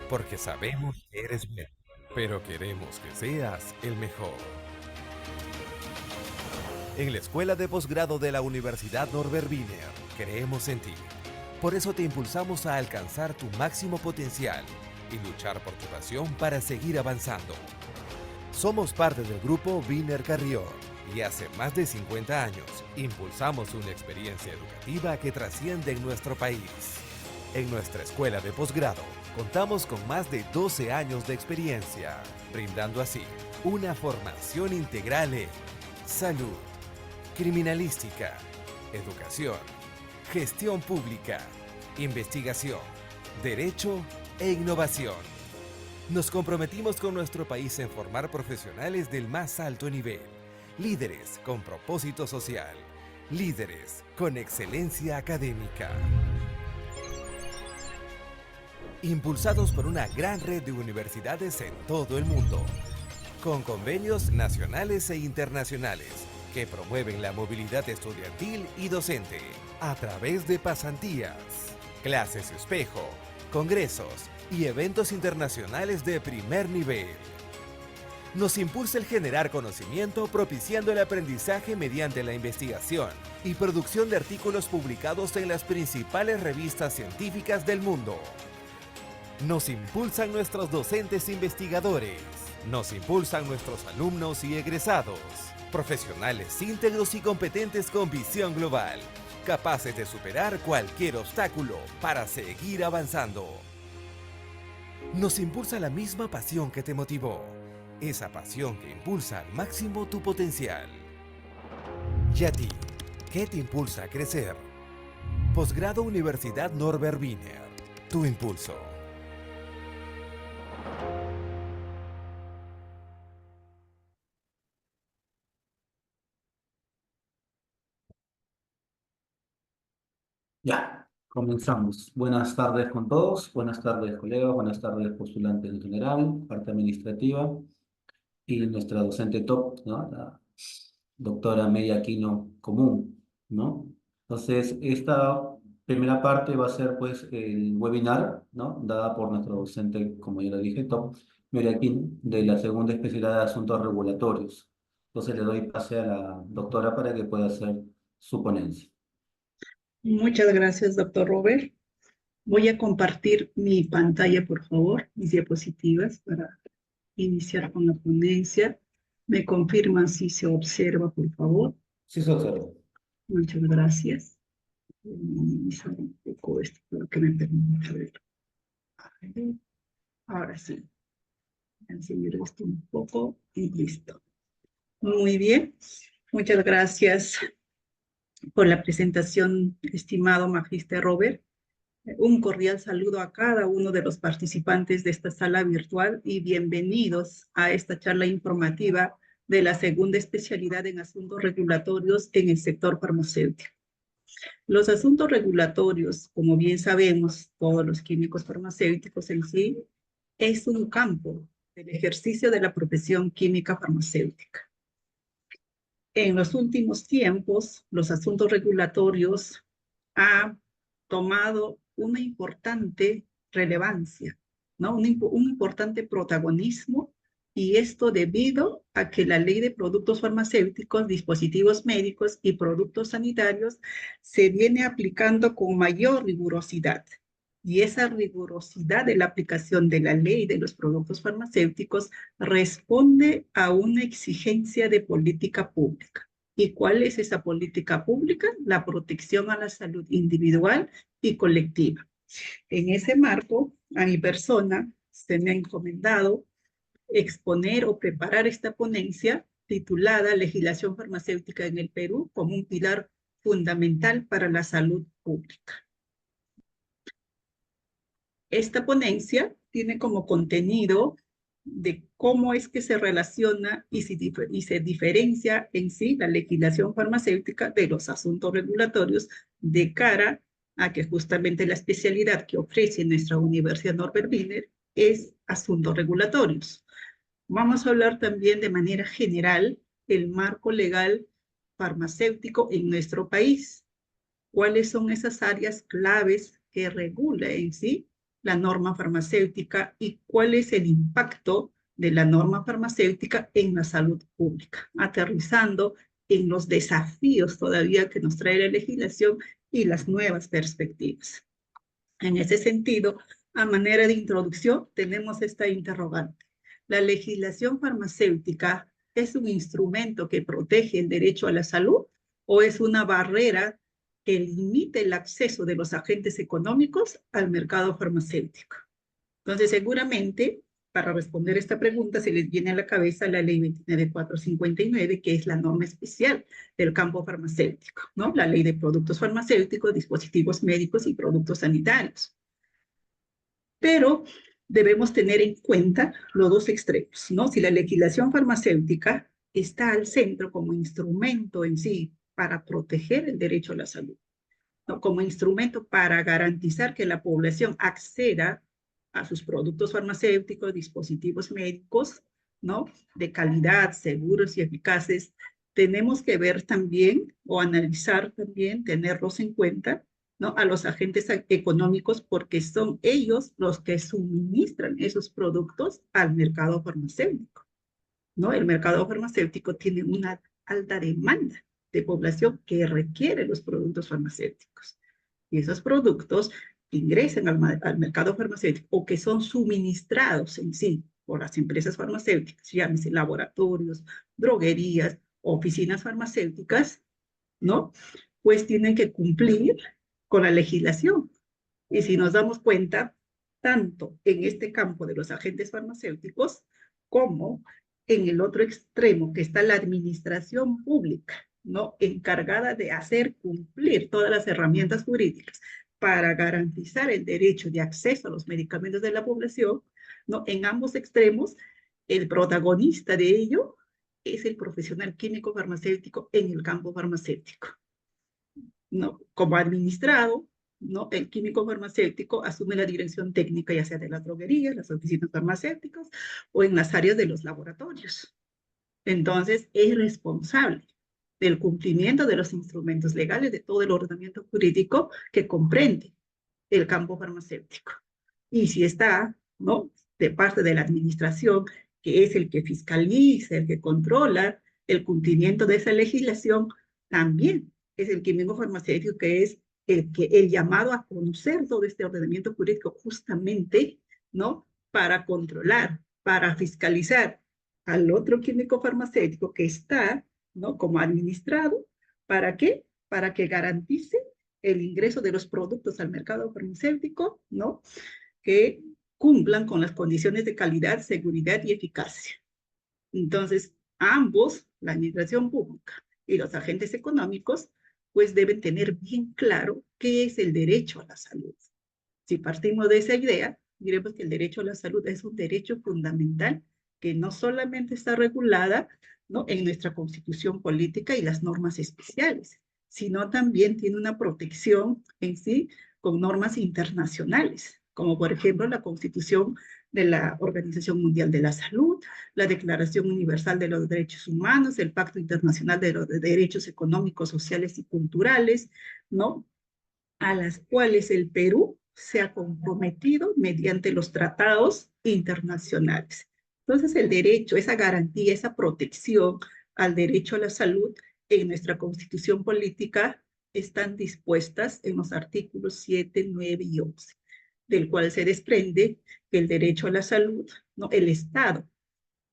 porque sabemos que eres bueno, pero queremos que seas el mejor. En la Escuela de Posgrado de la Universidad Norbert Wiener, creemos en ti. Por eso te impulsamos a alcanzar tu máximo potencial y luchar por tu pasión para seguir avanzando. Somos parte del grupo Wiener Carrión y hace más de 50 años impulsamos una experiencia educativa que trasciende en nuestro país. En nuestra escuela de posgrado contamos con más de 12 años de experiencia, brindando así una formación integral en salud, criminalística, educación, gestión pública, investigación, derecho e innovación. Nos comprometimos con nuestro país en formar profesionales del más alto nivel, líderes con propósito social, líderes con excelencia académica. Impulsados por una gran red de universidades en todo el mundo, con convenios nacionales e internacionales que promueven la movilidad estudiantil y docente a través de pasantías, clases espejo, congresos y eventos internacionales de primer nivel. Nos impulsa el generar conocimiento propiciando el aprendizaje mediante la investigación y producción de artículos publicados en las principales revistas científicas del mundo. Nos impulsan nuestros docentes investigadores. Nos impulsan nuestros alumnos y egresados. Profesionales íntegros y competentes con visión global, capaces de superar cualquier obstáculo para seguir avanzando. Nos impulsa la misma pasión que te motivó, esa pasión que impulsa al máximo tu potencial. ¿Y a ti? ¿Qué te impulsa a crecer? Posgrado Universidad Norbert Wiener. Tu impulso. Ya, comenzamos. Buenas tardes con todos, buenas tardes colegas, buenas tardes postulantes en general, parte administrativa y nuestra docente top, ¿no? La doctora Media Aquino Común, ¿no? Entonces, esta primera parte va a ser pues el webinar, ¿no? Dada por nuestro docente, como ya lo dije, top, Media Aquino, de la segunda especialidad de asuntos regulatorios. Entonces le doy pase a la doctora para que pueda hacer su ponencia. Muchas gracias, doctor Robert. Voy a compartir mi pantalla, por favor, mis diapositivas para iniciar con la ponencia. ¿Me confirman si se observa, por favor? Sí, se observa. Muchas gracias. Voy a minimizar un poco esto para que me permita ver. Ahora sí. Voy a enseñar esto un poco y listo. Muy bien. Muchas gracias por la presentación, estimado Magister Robert. Un cordial saludo a cada uno de los participantes de esta sala virtual y bienvenidos a esta charla informativa de la segunda especialidad en asuntos regulatorios en el sector farmacéutico. Los asuntos regulatorios, como bien sabemos, todos los químicos farmacéuticos en sí, es un campo del ejercicio de la profesión química farmacéutica. En los últimos tiempos, los asuntos regulatorios han tomado una importante relevancia, ¿no? Un importante protagonismo, y esto debido a que la Ley de Productos Farmacéuticos, Dispositivos Médicos y Productos Sanitarios se viene aplicando con mayor rigurosidad. Y esa rigurosidad de la aplicación de la ley de los productos farmacéuticos responde a una exigencia de política pública. ¿Y cuál es esa política pública? La protección a la salud individual y colectiva. En ese marco, a mi persona se me ha encomendado exponer o preparar esta ponencia titulada Legislación farmacéutica en el Perú como un pilar fundamental para la salud pública. Esta ponencia tiene como contenido de cómo es que se relaciona y se diferencia en sí la legislación farmacéutica de los asuntos regulatorios de cara a que justamente la especialidad que ofrece nuestra Universidad Norbert Wiener es asuntos regulatorios. Vamos a hablar también de manera general el marco legal farmacéutico en nuestro país. ¿Cuáles son esas áreas claves que regula en sí la norma farmacéutica y cuál es el impacto de la norma farmacéutica en la salud pública, aterrizando en los desafíos todavía que nos trae la legislación y las nuevas perspectivas. En ese sentido, a manera de introducción, tenemos esta interrogante. ¿La legislación farmacéutica es un instrumento que protege el derecho a la salud o es una barrera que limite el acceso de los agentes económicos al mercado farmacéutico? Entonces, seguramente, para responder esta pregunta, se les viene a la cabeza la Ley 29459, que es la norma especial del campo farmacéutico, ¿no? La Ley de Productos Farmacéuticos, Dispositivos Médicos y Productos Sanitarios. Pero debemos tener en cuenta los dos extremos, ¿no? Si la legislación farmacéutica está al centro como instrumento en sí para proteger el derecho a la salud, ¿no? Como instrumento para garantizar que la población acceda a sus productos farmacéuticos, dispositivos médicos, ¿no? De calidad, seguros y eficaces, tenemos que ver también o analizar también, tenerlos en cuenta, ¿no? A los agentes económicos porque son ellos los que suministran esos productos al mercado farmacéutico, ¿no? El mercado farmacéutico tiene una alta demanda de población que requiere los productos farmacéuticos. Y esos productos ingresan al mercado farmacéutico o que son suministrados en sí por las empresas farmacéuticas, llámese laboratorios, droguerías, oficinas farmacéuticas, ¿no? Pues tienen que cumplir con la legislación. Y si nos damos cuenta, tanto en este campo de los agentes farmacéuticos como en el otro extremo, que está la administración pública, ¿no? Encargada de hacer cumplir todas las herramientas jurídicas para garantizar el derecho de acceso a los medicamentos de la población, ¿no? En ambos extremos, el protagonista de ello es el profesional químico farmacéutico en el campo farmacéutico, ¿no? Como administrado, ¿no? El químico farmacéutico asume la dirección técnica, ya sea de las droguerías, las oficinas farmacéuticas o en las áreas de los laboratorios. Entonces, es responsable del cumplimiento de los instrumentos legales de todo el ordenamiento jurídico que comprende el campo farmacéutico. Y si está, ¿no? De parte de la administración, que es el que fiscaliza, el que controla el cumplimiento de esa legislación, también es el químico farmacéutico que es el llamado a conocer todo este ordenamiento jurídico justamente, ¿no? Para controlar, para fiscalizar al otro químico farmacéutico que está, ¿no? Como administrado. ¿Para qué? Para que garantice el ingreso de los productos al mercado farmacéutico, ¿no? Que cumplan con las condiciones de calidad, seguridad y eficacia. Entonces, ambos, la administración pública y los agentes económicos, pues deben tener bien claro qué es el derecho a la salud. Si partimos de esa idea, diremos que el derecho a la salud es un derecho fundamental que no solamente está regulada, ¿no? En nuestra constitución política y las normas especiales, sino también tiene una protección en sí con normas internacionales, como por ejemplo la Constitución de la Organización Mundial de la Salud, la Declaración Universal de los Derechos Humanos, el Pacto Internacional de los Derechos Económicos, Sociales y Culturales, ¿no? A las cuales el Perú se ha comprometido mediante los tratados internacionales. Entonces, el derecho, esa garantía, esa protección al derecho a la salud en nuestra Constitución política están dispuestas en los artículos 7, 9 y 11, del cual se desprende que el derecho a la salud, ¿no? El Estado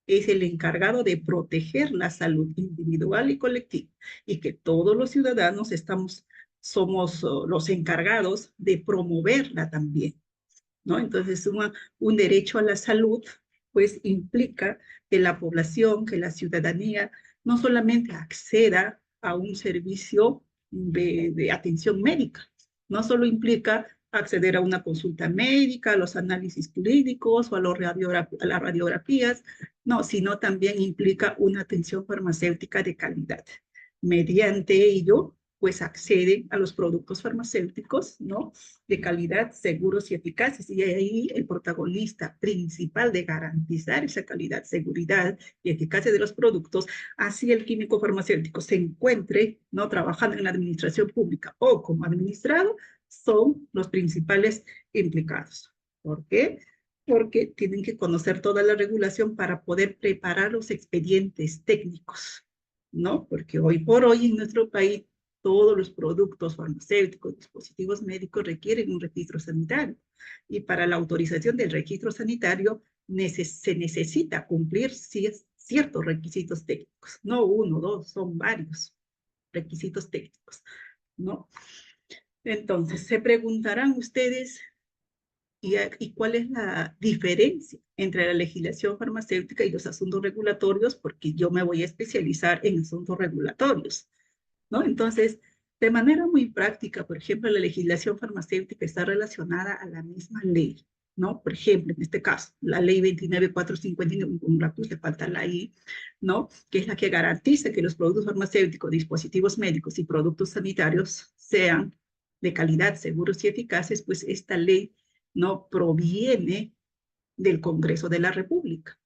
es el encargado de proteger la salud individual y colectiva y que todos los ciudadanos somos los encargados de promoverla también, ¿no? Entonces, un derecho a la salud, pues, implica que la población, que la ciudadanía, no solamente acceda a un servicio de atención médica, no solo implica acceder a una consulta médica, a los análisis clínicos o a las radiografías, no, sino también implica una atención farmacéutica de calidad. Mediante ello, pues acceden a los productos farmacéuticos, ¿no? De calidad, seguros y eficaces. Y ahí el protagonista principal de garantizar esa calidad, seguridad y eficacia de los productos, así el químico farmacéutico se encuentre, ¿no? Trabajando en la administración pública o como administrado, son los principales implicados. ¿Por qué? Porque tienen que conocer toda la regulación para poder preparar los expedientes técnicos, ¿no? Porque hoy por hoy en nuestro país todos los productos farmacéuticos, dispositivos médicos requieren un registro sanitario. Y para la autorización del registro sanitario se necesita cumplir ciertos requisitos técnicos. No uno, dos, son varios requisitos técnicos, ¿no? Entonces, se preguntarán ustedes, ¿y cuál es la diferencia entre la legislación farmacéutica y los asuntos regulatorios? Porque yo me voy a especializar en asuntos regulatorios, ¿no? Entonces, de manera muy práctica, por ejemplo, la legislación farmacéutica está relacionada a la misma ley, ¿no? Por ejemplo, en este caso, la ley 29459, un rato le falta la I, ¿no? Que es la que garantiza que los productos farmacéuticos, dispositivos médicos y productos sanitarios sean de calidad, seguros y eficaces, pues esta ley no proviene del Congreso de la República.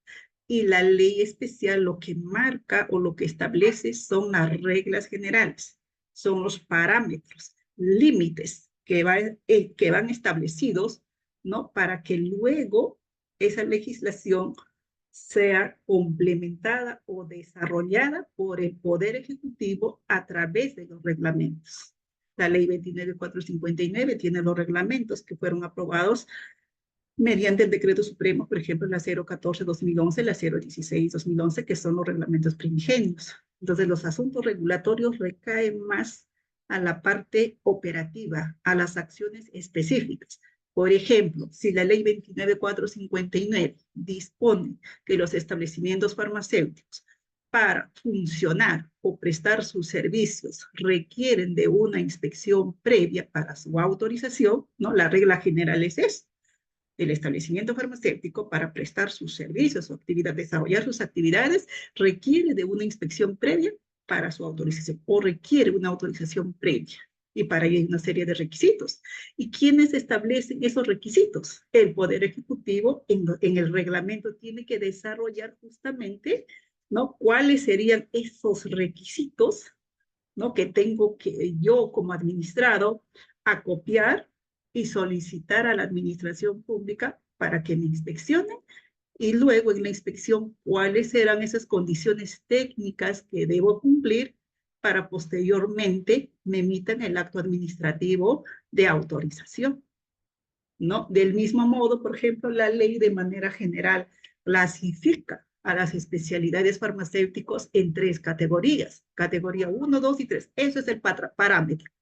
Y la ley especial lo que marca o lo que establece son las reglas generales, son los parámetros, límites que van establecidos, ¿no? Para que luego esa legislación sea complementada o desarrollada por el Poder Ejecutivo a través de los reglamentos. La ley 29459 tiene los reglamentos que fueron aprobados mediante el decreto supremo, por ejemplo, la 014-2011, la 016-2011, que son los reglamentos primigenios. Entonces, los asuntos regulatorios recaen más a la parte operativa, a las acciones específicas. Por ejemplo, si la ley 29459 dispone que los establecimientos farmacéuticos para funcionar o prestar sus servicios requieren de una inspección previa para su autorización, ¿no? La regla general es esa. El establecimiento farmacéutico para prestar sus servicios o actividades, desarrollar sus actividades, requiere de una inspección previa para su autorización o requiere una autorización previa. Y para ello hay una serie de requisitos. ¿Y quiénes establecen esos requisitos? El Poder Ejecutivo en el reglamento tiene que desarrollar justamente, ¿no? ¿Cuáles serían esos requisitos, ¿no? Que tengo que yo como administrado acopiar y solicitar a la administración pública para que me inspeccione y luego en la inspección cuáles serán esas condiciones técnicas que debo cumplir para posteriormente me emitan el acto administrativo de autorización, ¿no? Del mismo modo, por ejemplo, la ley de manera general clasifica a las especialidades farmacéuticas en 3 categorías, categoría 1, 2 y 3. Eso es el parámetro.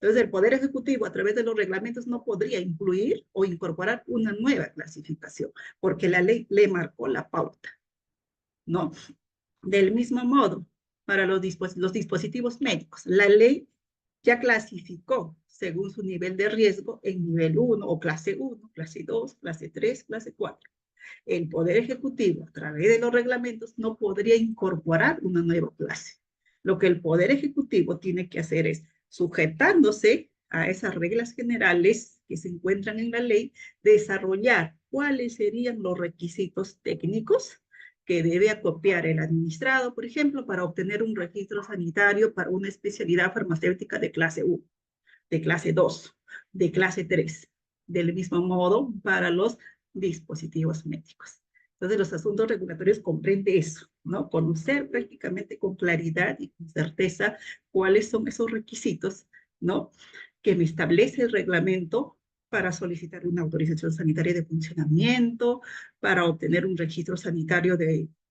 Entonces, el Poder Ejecutivo, a través de los reglamentos, no podría incluir o incorporar una nueva clasificación, porque la ley le marcó la pauta, ¿no? Del mismo modo, para los dispositivos médicos, la ley ya clasificó según su nivel de riesgo en nivel 1 o clase 1, clase 2, clase 3, clase 4. El Poder Ejecutivo, a través de los reglamentos, no podría incorporar una nueva clase. Lo que el Poder Ejecutivo tiene que hacer es, sujetándose a esas reglas generales que se encuentran en la ley, desarrollar cuáles serían los requisitos técnicos que debe acopiar el administrado, por ejemplo, para obtener un registro sanitario para una especialidad farmacéutica de clase 1, de clase 2, de clase 3. Del mismo modo, para los dispositivos médicos. Entonces, los asuntos regulatorios comprenden eso, ¿no? Conocer prácticamente con claridad y con certeza cuáles son esos requisitos, ¿no? Que me establece el reglamento para solicitar una autorización sanitaria de funcionamiento, para obtener un registro sanitario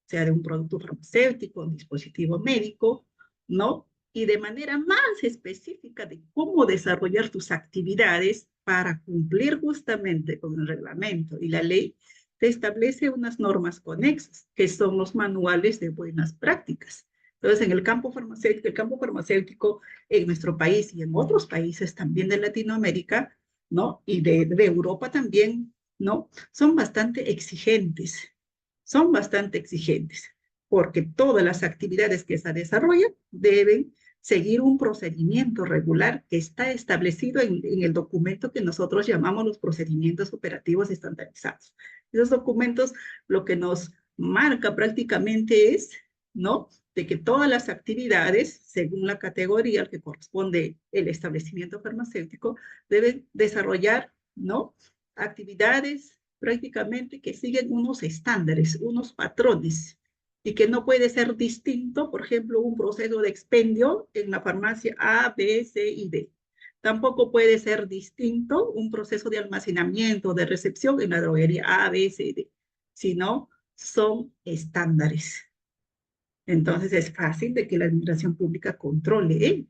sea de un producto farmacéutico, un dispositivo médico, ¿no? Y de manera más específica de cómo desarrollar tus actividades para cumplir justamente con el reglamento y la ley, te establece unas normas conexas, que son los manuales de buenas prácticas. Entonces, en el campo farmacéutico en nuestro país y en otros países también de Latinoamérica, ¿no? Y de Europa también, ¿no? Son bastante exigentes, porque todas las actividades que se desarrollan deben seguir un procedimiento regular que está establecido en el documento que nosotros llamamos los procedimientos operativos estandarizados. Esos documentos lo que nos marca prácticamente es, ¿no? De que todas las actividades, según la categoría al que corresponde el establecimiento farmacéutico, deben desarrollar, ¿no? actividades prácticamente que siguen unos estándares, unos patrones, y que no puede ser distinto, por ejemplo, un proceso de expendio en la farmacia A, B, C y D. Tampoco puede ser distinto un proceso de almacenamiento, de recepción en la droguería A, B, C y D, sino son estándares. Entonces es fácil de que la administración pública controle,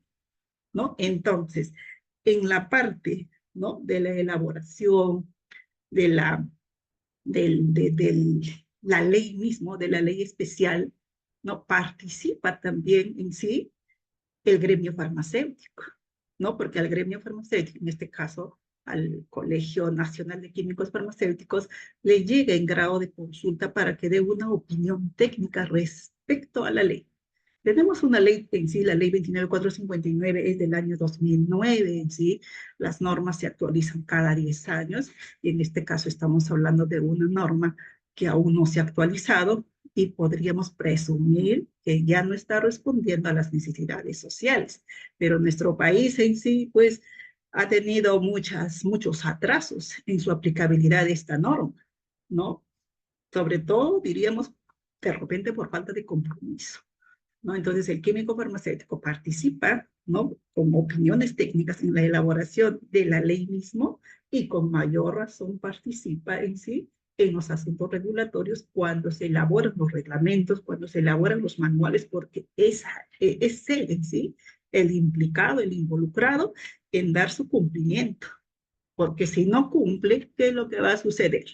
¿no? Entonces, en la parte, ¿no?, de la elaboración de la ley mismo, de la ley especial, ¿no?, participa también en sí el gremio farmacéutico, ¿no? Porque al gremio farmacéutico, en este caso al Colegio Nacional de Químicos Farmacéuticos, le llega en grado de consulta para que dé una opinión técnica respecto a la ley. Tenemos una ley en sí, la ley 29459 es del año 2009 en sí. Las normas se actualizan cada 10 años y en este caso estamos hablando de una norma que aún no se ha actualizado y podríamos presumir que ya no está respondiendo a las necesidades sociales. Pero nuestro país en sí, pues, ha tenido muchos atrasos en su aplicabilidad de esta norma, ¿no? Sobre todo, diríamos, de repente por falta de compromiso, ¿no? Entonces, el químico farmacéutico participa, ¿no?, con opiniones técnicas en la elaboración de la ley mismo y con mayor razón participa en sí en los asuntos regulatorios cuando se elaboran los reglamentos, cuando se elaboran los manuales, porque es él en sí el implicado, el involucrado en dar su cumplimiento. Porque si no cumple, ¿qué es lo que va a suceder?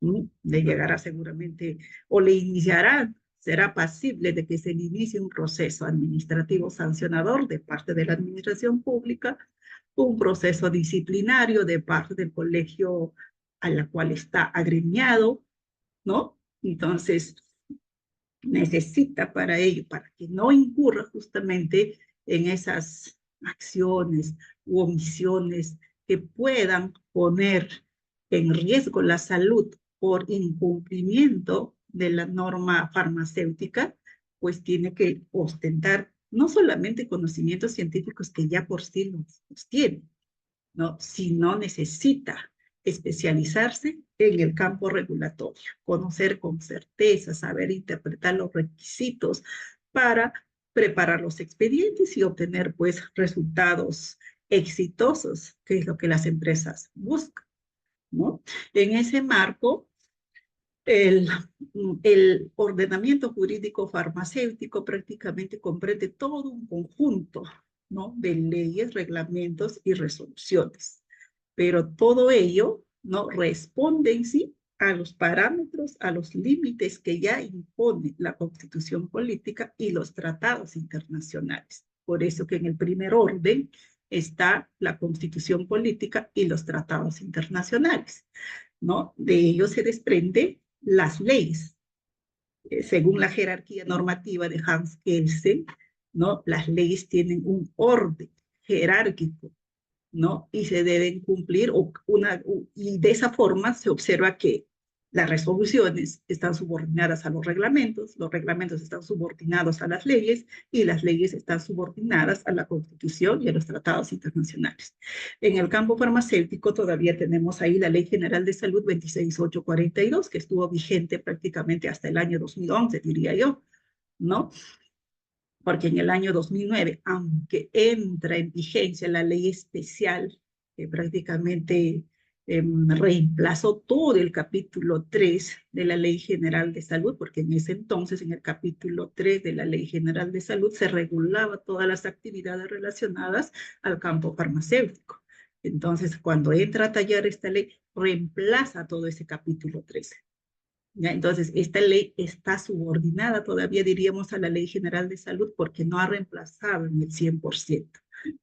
Le llegará seguramente o le iniciarán, será pasible de que se le inicie un proceso administrativo sancionador de parte de la administración pública, un proceso disciplinario de parte del colegio a la cual está agremiado, ¿no? Entonces, necesita para ello, para que no incurra justamente en esas acciones u omisiones que puedan poner en riesgo la salud por incumplimiento de la norma farmacéutica, pues tiene que ostentar no solamente conocimientos científicos que ya por sí los tiene, ¿no?, sino necesita especializarse en el campo regulatorio, conocer con certeza, saber interpretar los requisitos para preparar los expedientes y obtener, pues, resultados exitosos, que es lo que las empresas buscan, ¿no? En ese marco, el, el ordenamiento jurídico farmacéutico prácticamente comprende todo un conjunto, ¿no?, de leyes, reglamentos y resoluciones. Pero todo ello, ¿no?, responde en sí a los parámetros, a los límites que ya impone la Constitución política y los tratados internacionales. Por eso que en el primer orden está la Constitución política y los tratados internacionales, ¿no? De ello se desprende las leyes. Según la jerarquía normativa de Hans Kelsen, ¿no?, las leyes tienen un orden jerárquico, ¿no?, y se deben cumplir, y de esa forma se observa que las resoluciones están subordinadas a los reglamentos están subordinados a las leyes, y las leyes están subordinadas a la Constitución y a los tratados internacionales. En el campo farmacéutico todavía tenemos ahí la Ley General de Salud 26842, que estuvo vigente prácticamente hasta el año 2011, diría yo, ¿no? Porque en el año 2009, aunque entra en vigencia la ley especial, que prácticamente reemplazó todo el capítulo 3 de la Ley General de Salud, porque en ese entonces, en el capítulo 3 de la Ley General de Salud, se regulaba todas las actividades relacionadas al campo farmacéutico. Entonces, cuando entra a tallar esta ley, reemplaza todo ese capítulo 13. ¿Ya? Entonces, esta ley está subordinada todavía, diríamos, a la Ley General de Salud porque no ha reemplazado en el 100%.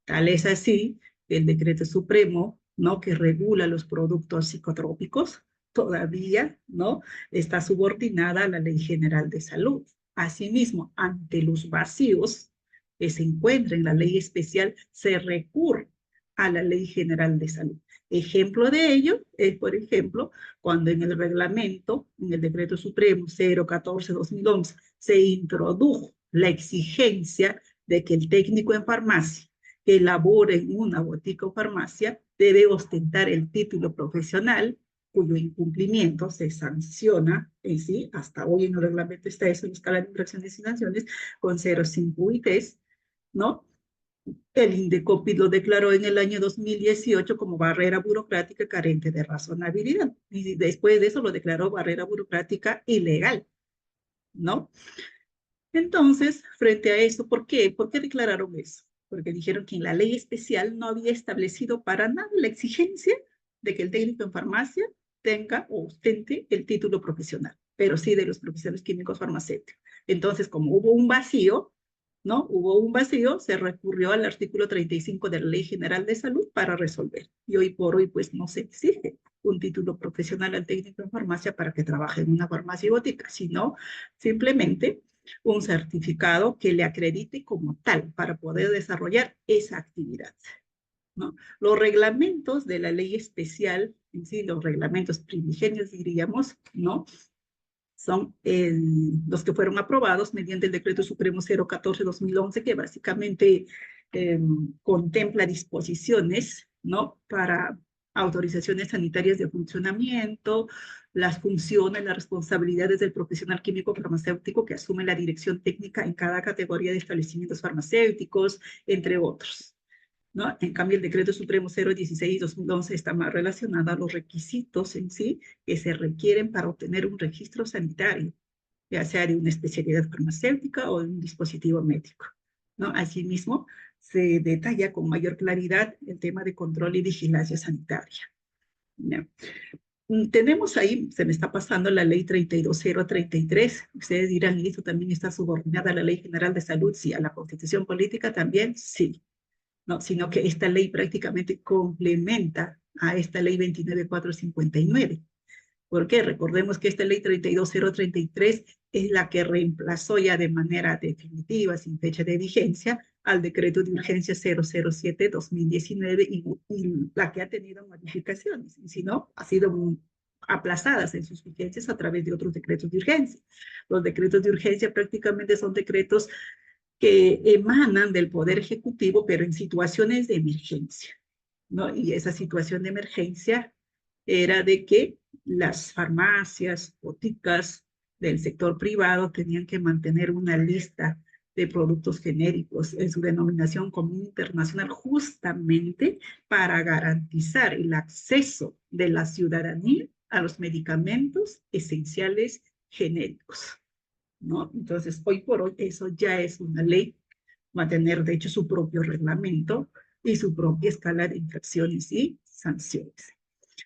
Tal es así que el decreto supremo, ¿no?, que regula los productos psicotrópicos, todavía, ¿no?, está subordinada a la Ley General de Salud. Asimismo, ante los vacíos que se encuentran en la ley especial, se recurre a la Ley General de Salud. Ejemplo de ello es, por ejemplo, cuando en el reglamento, en el decreto supremo 014-2011, se introdujo la exigencia de que el técnico en farmacia que elabore en una botica o farmacia debe ostentar el título profesional, cuyo incumplimiento se sanciona en sí, hasta hoy en el reglamento está eso en escala de infracciones y sanciones, con 0,5 UITs, ¿no? El INDECOPI lo declaró en el año 2018 como barrera burocrática carente de razonabilidad, y después de eso lo declaró barrera burocrática ilegal, ¿no? Entonces, frente a eso, ¿por qué? ¿Por qué declararon eso? Porque dijeron que en la ley especial no había establecido para nada la exigencia de que el técnico en farmacia tenga o ostente el título profesional, pero sí de los profesionales químicos farmacéuticos. Entonces, como hubo un vacío, ¿no? Hubo un vacío, se recurrió al artículo 35 de la Ley General de Salud para resolver. Y hoy por hoy, pues, no se exige un título profesional al técnico en farmacia para que trabaje en una farmacia y botica, sino simplemente un certificado que le acredite como tal para poder desarrollar esa actividad, ¿no? Los reglamentos de la ley especial, en sí, los reglamentos primigenios, diríamos, ¿no? Son los que fueron aprobados mediante el Decreto Supremo 014-2011, que básicamente contempla disposiciones, ¿no? Para autorizaciones sanitarias de funcionamiento, las funciones, las responsabilidades del profesional químico farmacéutico que asume la dirección técnica en cada categoría de establecimientos farmacéuticos, entre otros, ¿no? En cambio, el Decreto Supremo 016-2011 está más relacionado a los requisitos en sí que se requieren para obtener un registro sanitario, ya sea de una especialidad farmacéutica o de un dispositivo médico, ¿no? Asimismo, se detalla con mayor claridad el tema de control y vigilancia sanitaria, ¿no? Tenemos ahí, se me está pasando la ley 32033. Ustedes dirán, ¿y eso también está subordinada a la Ley General de Salud? Sí, a la Constitución Política también, sí. No, sino que esta ley prácticamente complementa a esta ley 29459. ¿Por qué? Recordemos que esta ley 32033 es la que reemplazó ya de manera definitiva, sin fecha de vigencia, al decreto de urgencia 007-2019 y la que ha tenido modificaciones, y si no, ha sido aplazadas en sus vigencias a través de otros decretos de urgencia. Los decretos de urgencia prácticamente son decretos que emanan del Poder Ejecutivo, pero en situaciones de emergencia, ¿no? Y esa situación de emergencia era de que las farmacias, boticas del sector privado tenían que mantener una lista de productos genéricos en su denominación común internacional justamente para garantizar el acceso de la ciudadanía a los medicamentos esenciales genéricos, ¿no? Entonces, hoy por hoy eso ya es una ley, va a tener de hecho su propio reglamento y su propia escala de infracciones y sanciones.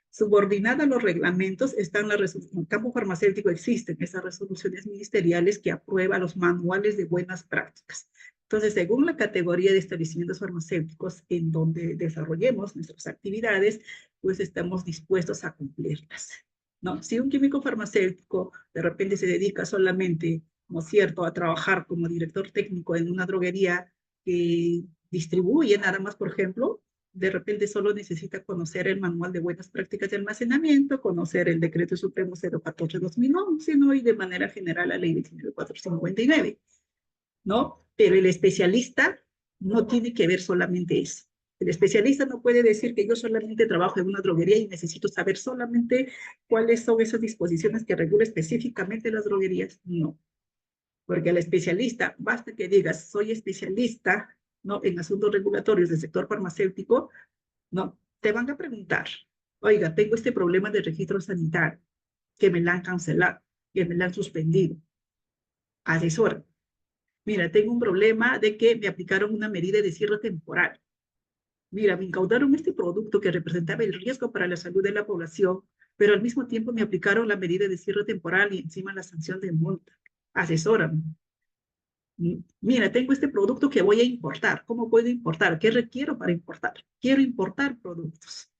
Subordinada a los reglamentos están las resoluciones. En el campo farmacéutico existen esas resoluciones ministeriales que aprueban los manuales de buenas prácticas. Entonces, según la categoría de establecimientos farmacéuticos en donde desarrollemos nuestras actividades, pues estamos dispuestos a cumplirlas, ¿no? Si un químico farmacéutico de repente se dedica solamente, ¿no es cierto?, a trabajar como director técnico en una droguería que distribuye nada más, por ejemplo, de repente solo necesita conocer el manual de buenas prácticas de almacenamiento, conocer el decreto supremo 014-2011, ¿no? Y de manera general la ley 29459, ¿no? Pero el especialista no tiene que ver solamente eso. El especialista no puede decir que yo solamente trabajo en una droguería y necesito saber solamente cuáles son esas disposiciones que regulan específicamente las droguerías. No, porque al especialista basta que digas, soy especialista, ¿no?, en asuntos regulatorios del sector farmacéutico, ¿no? Te van a preguntar, oiga, tengo este problema de registro sanitario, que me la han cancelado, que me la han suspendido. Asesora. Mira, tengo un problema de que me aplicaron una medida de cierre temporal. Mira, me incautaron este producto que representaba el riesgo para la salud de la población, pero al mismo tiempo me aplicaron la medida de cierre temporal y encima la sanción de multa. Asesórame. Mira, tengo este producto que voy a importar. ¿Cómo puedo importar? ¿Qué requiero para importar? Quiero importar productos.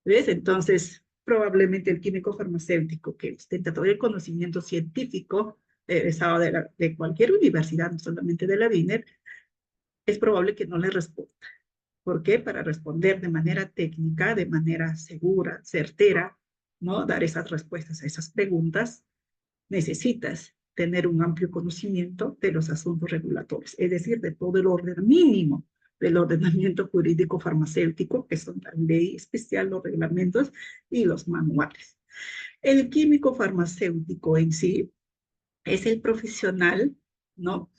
¿Ves? Entonces, probablemente el químico farmacéutico que ostenta todo el conocimiento científico egresado de cualquier universidad, no solamente de la BINER, es probable que no le responda. ¿Por qué? Para responder de manera técnica, de manera segura, certera, ¿no? Dar esas respuestas a esas preguntas, necesitas tener un amplio conocimiento de los asuntos regulatorios, es decir, de todo el orden mínimo del ordenamiento jurídico farmacéutico, que son la ley especial, los reglamentos y los manuales. El químico farmacéutico en sí es el profesional, ¿no?,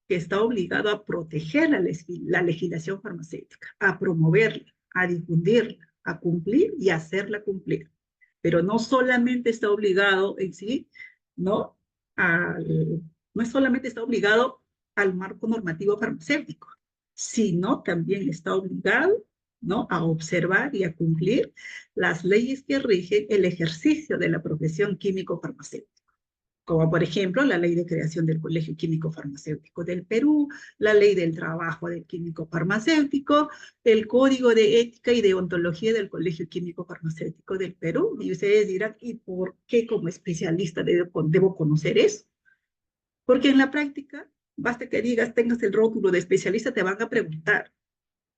que está obligado a proteger la legislación farmacéutica, a promoverla, a difundirla, a cumplir y a hacerla cumplir. Pero no solamente está obligado en sí, ¿no? No solamente está obligado al marco normativo farmacéutico, sino también está obligado, ¿no?, a observar y a cumplir las leyes que rigen el ejercicio de la profesión químico-farmacéutica, como por ejemplo la ley de creación del Colegio Químico Farmacéutico del Perú, la ley del trabajo del químico farmacéutico, el Código de Ética y Deontología del Colegio Químico Farmacéutico del Perú. Y ustedes dirán, ¿y por qué como especialista debo conocer eso? Porque en la práctica, basta que digas, tengas el rótulo de especialista, te van a preguntar,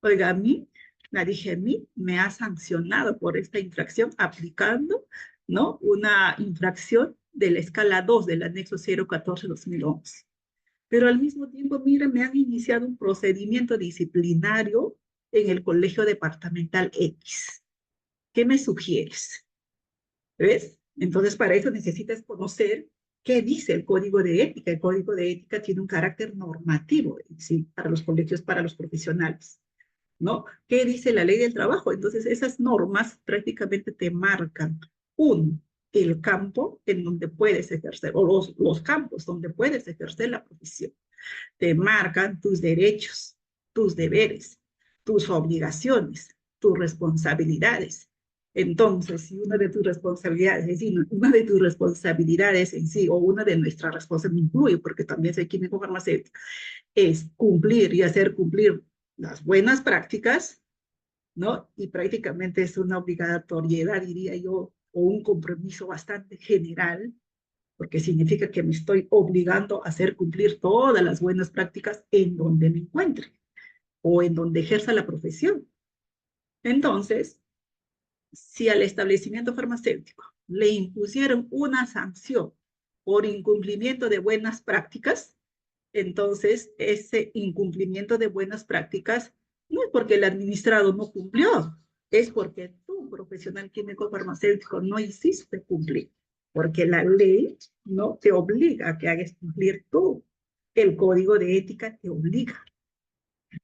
oiga, a mí, la DGMI me ha sancionado por esta infracción aplicando, ¿no?, una infracción de la escala 2 del anexo 014-2011. Pero al mismo tiempo, mire, me han iniciado un procedimiento disciplinario en el colegio departamental X. ¿Qué me sugieres? ¿Ves? Entonces, para eso necesitas conocer qué dice el Código de Ética. El Código de Ética tiene un carácter normativo, ¿sí?, para los colegios, para los profesionales, ¿no? ¿Qué dice la ley del trabajo? Entonces, esas normas prácticamente te marcan, el campo en donde puedes ejercer, o los campos donde puedes ejercer la profesión. Te marcan tus derechos, tus deberes, tus obligaciones, tus responsabilidades. Entonces, si una de tus responsabilidades, es decir, una de tus responsabilidades en sí, o una de nuestras responsabilidades, incluye, porque también soy químico farmacéutico, es cumplir y hacer cumplir las buenas prácticas, ¿no? Y prácticamente es una obligatoriedad, diría yo, o un compromiso bastante general, porque significa que me estoy obligando a hacer cumplir todas las buenas prácticas en donde me encuentre o en donde ejerza la profesión. Entonces, si al establecimiento farmacéutico le impusieron una sanción por incumplimiento de buenas prácticas, entonces ese incumplimiento de buenas prácticas no es porque el administrado no cumplió, es porque tú, profesional químico farmacéutico, no hiciste cumplir, porque la ley no te obliga a que hagas cumplir tú. El código de ética te obliga.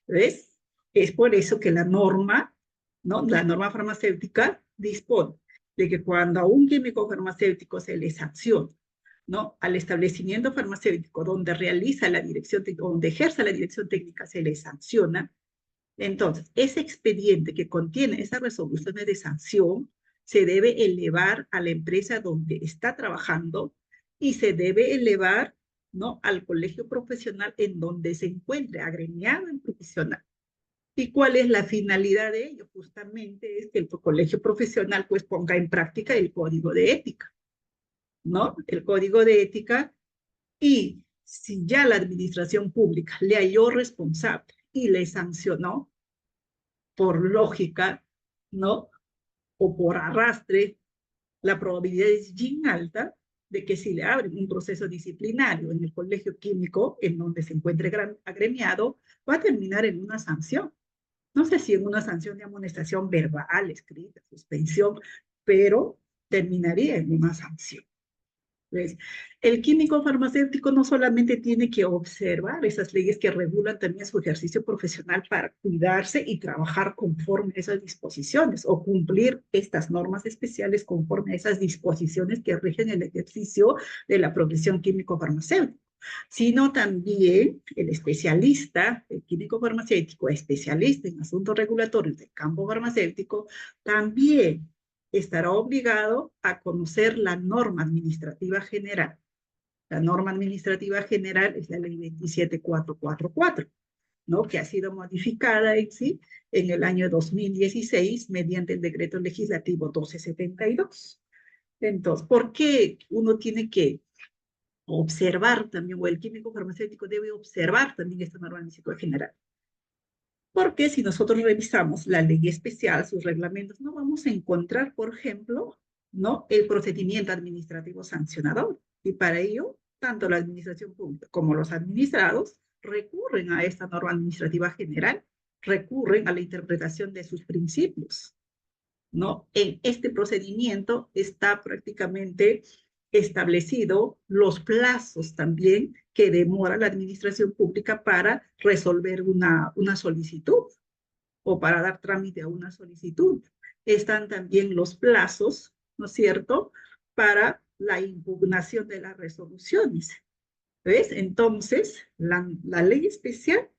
¿Ves? Es por eso que la norma, ¿no?, la norma farmacéutica dispone de que cuando a un químico farmacéutico se le sanciona, ¿no?, al establecimiento farmacéutico donde realiza la dirección, donde ejerce la dirección técnica, se le sanciona. Entonces, ese expediente que contiene esas resoluciones de sanción se debe elevar a la empresa donde está trabajando y se debe elevar, ¿no?, al colegio profesional en donde se encuentre agremiado en profesional. ¿Y cuál es la finalidad de ello? Justamente es que el colegio profesional pues ponga en práctica el código de ética, ¿no? El código de ética, y si ya la administración pública le halló responsable y le sancionó, por lógica, ¿no?, o por arrastre, la probabilidad es bien alta de que si le abren un proceso disciplinario en el colegio químico en donde se encuentre agremiado, va a terminar en una sanción. No sé si en una sanción de amonestación verbal, escrita, suspensión, pero terminaría en una sanción. ¿Ves? El químico farmacéutico no solamente tiene que observar esas leyes que regulan también su ejercicio profesional para cuidarse y trabajar conforme a esas disposiciones o cumplir estas normas especiales conforme a esas disposiciones que rigen el ejercicio de la profesión químico farmacéutica, sino también el especialista, el químico farmacéutico, especialista en asuntos regulatorios del campo farmacéutico, también estará obligado a conocer la norma administrativa general. La norma administrativa general es la ley 27444, ¿no?, que ha sido modificada en sí en el año 2016 mediante el decreto legislativo 1272. Entonces, ¿por qué uno tiene que observar también, o el químico farmacéutico debe observar también esta norma administrativa general? Porque si nosotros revisamos la ley especial, sus reglamentos, no vamos a encontrar, por ejemplo, ¿no?, el procedimiento administrativo sancionador. Y para ello, tanto la administración pública como los administrados recurren a esta norma administrativa general recurren a la interpretación de sus principios, ¿no? En este procedimiento está prácticamente establecido los plazos también que demora la administración pública para resolver una solicitud o para dar trámite a una solicitud. Están también los plazos, ¿no es cierto?, para la impugnación de las resoluciones. ¿Ves? Entonces, la ley especial,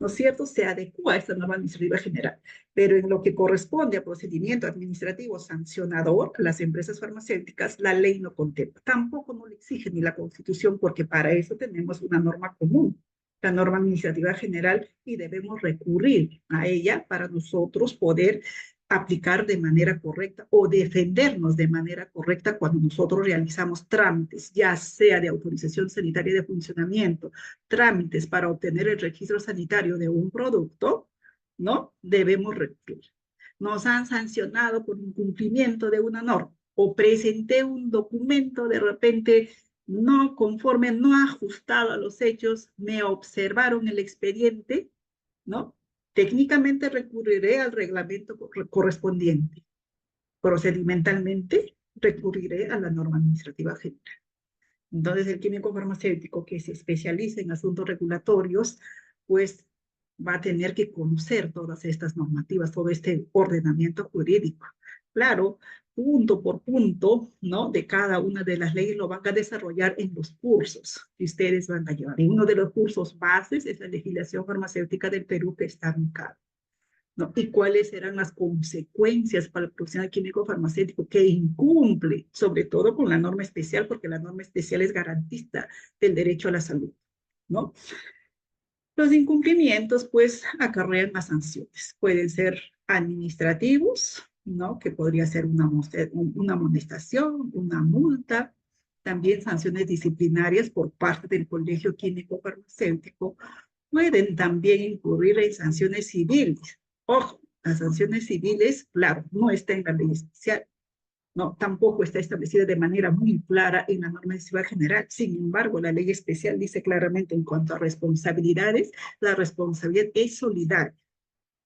¿no es cierto?, se adecua a esta norma administrativa general, pero en lo que corresponde a procedimiento administrativo sancionador a las empresas farmacéuticas, la ley no contempla. Tampoco no le exige ni la Constitución, porque para eso tenemos una norma común, la norma administrativa general, y debemos recurrir a ella para nosotros poder aplicar de manera correcta o defendernos de manera correcta cuando nosotros realizamos trámites, ya sea de autorización sanitaria de funcionamiento, trámites para obtener el registro sanitario de un producto, ¿no? Debemos recurrir. Nos han sancionado por incumplimiento de una norma o presenté un documento de repente no conforme, no ajustado a los hechos, me observaron el expediente, ¿no? Técnicamente recurriré al reglamento correspondiente. Procedimentalmente recurriré a la norma administrativa general. Entonces, el químico farmacéutico que se especializa en asuntos regulatorios, pues va a tener que conocer todas estas normativas, todo este ordenamiento jurídico. Claro, punto por punto, ¿no?, de cada una de las leyes lo van a desarrollar en los cursos que ustedes van a llevar. Y uno de los cursos bases es la legislación farmacéutica del Perú, que está en CAD, ¿no? Y cuáles serán las consecuencias para el profesional químico farmacéutico que incumple, sobre todo con la norma especial, porque la norma especial es garantista del derecho a la salud, ¿no? Los incumplimientos, pues, acarrean más sanciones. Pueden ser administrativos, ¿no?, que podría ser una amonestación, una multa, también sanciones disciplinarias por parte del Colegio Químico Farmacéutico. Pueden también incurrir en sanciones civiles. Ojo, las sanciones civiles, claro, no está en la ley especial, no, tampoco está establecida de manera muy clara en la norma administrativa general. Sin embargo, la ley especial dice claramente en cuanto a responsabilidades, la responsabilidad es solidaria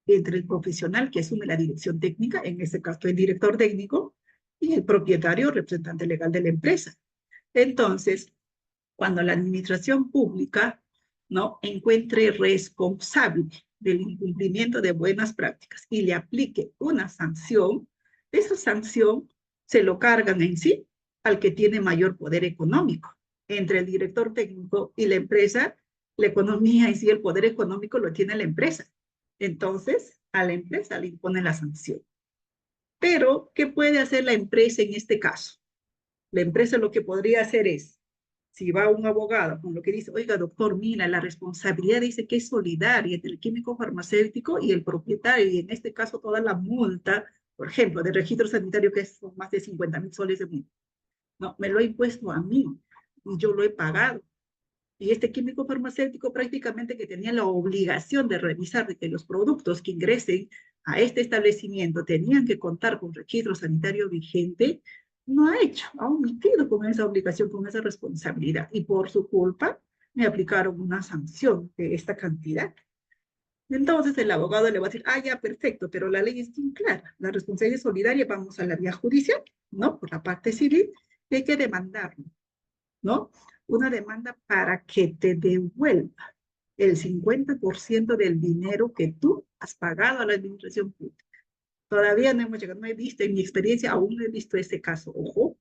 entre el profesional que asume la dirección técnica, en este caso el director técnico, y el propietario o representante legal de la empresa. Entonces, cuando la administración pública, ¿no?, encuentre responsable del incumplimiento de buenas prácticas y le aplique una sanción, esa sanción se lo cargan en sí al que tiene mayor poder económico. Entre el director técnico y la empresa, la economía en sí, el poder económico lo tiene la empresa. Entonces, a la empresa le impone la sanción. Pero, ¿qué puede hacer la empresa en este caso? La empresa lo que podría hacer es, si va un abogado con lo que dice, oiga, doctor, mira, la responsabilidad dice que es solidaria entre el químico farmacéutico y el propietario, y en este caso toda la multa, por ejemplo, del registro sanitario, que son más de 50.000 soles de multa, no, me lo he impuesto a mí y yo lo he pagado. Y este químico farmacéutico prácticamente que tenía la obligación de revisar de que los productos que ingresen a este establecimiento tenían que contar con registro sanitario vigente, no ha hecho, ha omitido con esa obligación, con esa responsabilidad. Y por su culpa me aplicaron una sanción de esta cantidad. Entonces el abogado le va a decir, ah, ya, perfecto, pero la ley es bien clara. La responsabilidad solidaria, vamos a la vía judicial, ¿no? Por la parte civil, hay que demandarlo, ¿no? Una demanda para que te devuelva el 50% del dinero que tú has pagado a la administración pública. Todavía no hemos llegado, no he visto, en mi experiencia aún no he visto ese caso, ojo,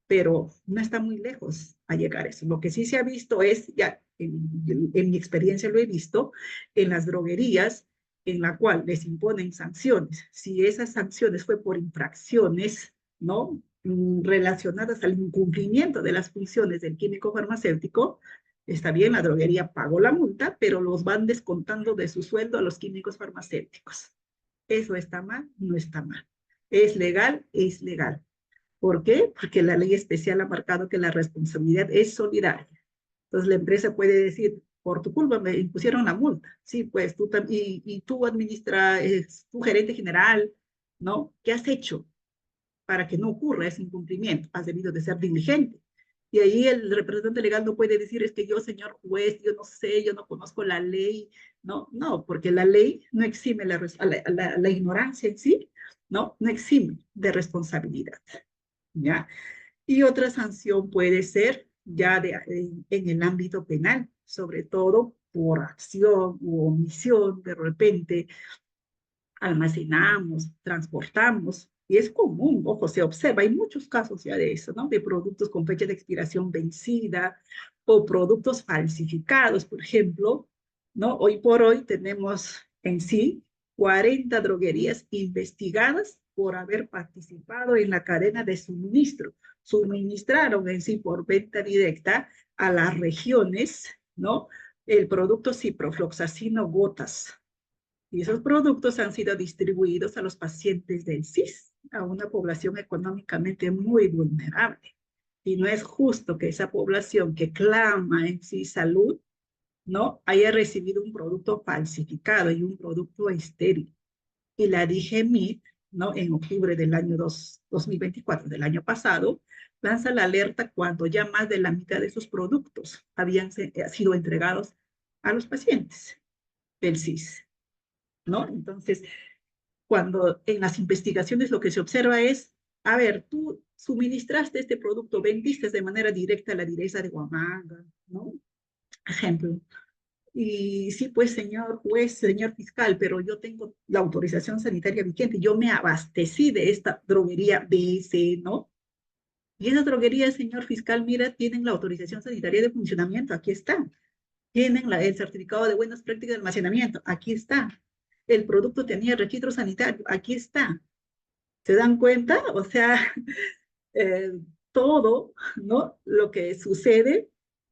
pero no está muy lejos a llegar a eso. Lo que sí se ha visto es, ya en mi experiencia lo he visto, en las droguerías, en la cual les imponen sanciones. Si esas sanciones fue por infracciones, ¿no?, relacionadas al incumplimiento de las funciones del químico farmacéutico, está bien, la droguería pagó la multa, pero los van descontando de su sueldo a los químicos farmacéuticos. ¿Eso está mal? No está mal. ¿Es legal? Es legal. ¿Por qué? Porque la ley especial ha marcado que la responsabilidad es solidaria. Entonces la empresa puede decir, por tu culpa me impusieron la multa. Sí, pues tú y tú tu gerente general, ¿no? ¿Qué has hecho para que no ocurra ese incumplimiento? Has debido de ser diligente. Y ahí el representante legal no puede decir, es que yo, señor juez, yo no sé, yo no conozco la ley. No, no, porque la ley no exime la ignorancia en sí, ¿no? No exime de responsabilidad, ¿ya? Y otra sanción puede ser ya en el ámbito penal, sobre todo por acción u omisión, de repente almacenamos, transportamos, y es común, ojo, se observa, hay muchos casos ya de eso, ¿no? De productos con fecha de expiración vencida o productos falsificados, por ejemplo, ¿no? Hoy por hoy tenemos en sí 40 droguerías investigadas por haber participado en la cadena de suministro. Suministraron en sí por venta directa a las regiones, ¿no? El producto ciprofloxacino gotas, y esos productos han sido distribuidos a los pacientes del CIS, a una población económicamente muy vulnerable. Y no es justo que esa población que clama en sí salud, ¿no? Haya recibido un producto falsificado y un producto estéril. Y la DGMIT, ¿no? En octubre del año 2024, del año pasado, lanza la alerta cuando ya más de la mitad de sus productos habían sido entregados a los pacientes del CIS, ¿no? Entonces, cuando en las investigaciones lo que se observa es, a ver, tú suministraste este producto, vendiste de manera directa a la direza de Huamanga, ¿no? Ejemplo. Y sí, pues, señor juez, señor fiscal, pero yo tengo la autorización sanitaria vigente, yo me abastecí de esta droguería BS, ¿no? Y esas droguerías, señor fiscal, mira, tienen la autorización sanitaria de funcionamiento, aquí está. Tienen el certificado de buenas prácticas de almacenamiento, aquí está. El producto tenía registro sanitario, aquí está. ¿Se dan cuenta? O sea, eh, todo, ¿no? Lo que sucede,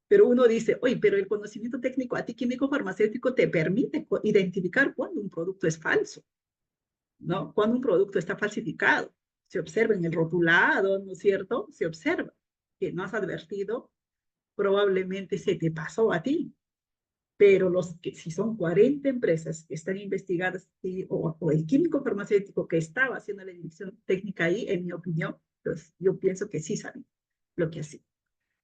pero uno dice, oye, pero el conocimiento técnico a ti químico farmacéutico te permite identificar cuando un producto es falso, ¿no? Cuando un producto está falsificado. Se observa en el rotulado, ¿no es cierto? Se observa que no has advertido, probablemente se te pasó a ti. Pero si son 40 empresas que están investigadas o el químico farmacéutico que estaba haciendo la dirección técnica ahí, en mi opinión, pues yo pienso que sí saben lo que hacía.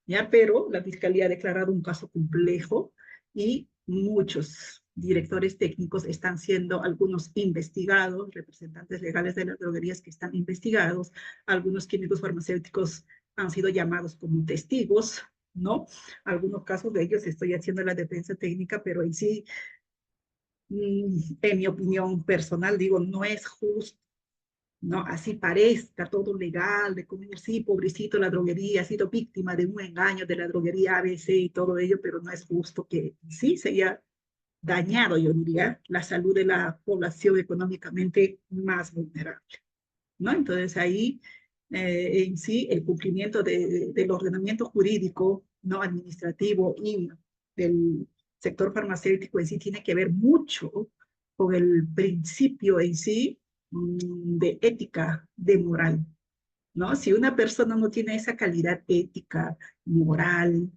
¿Ya? Pero la fiscalía ha declarado un caso complejo y muchos directores técnicos están siendo algunos investigados, representantes legales de las droguerías que están investigados, algunos químicos farmacéuticos han sido llamados como testigos, ¿no? Algunos casos de ellos estoy haciendo la defensa técnica, pero en sí, en mi opinión personal, digo, no es justo, ¿no? Así parezca todo legal, de como sí, pobrecito, la droguería ha sido víctima de un engaño de la droguería ABC y todo ello, pero no es justo que sí se haya dañado, yo diría, la salud de la población económicamente más vulnerable, ¿no? Entonces ahí, en sí, el cumplimiento del ordenamiento jurídico, no administrativo y del sector farmacéutico en sí tiene que ver mucho con el principio en sí de ética, de moral, ¿no? Si una persona no tiene esa calidad ética, moral,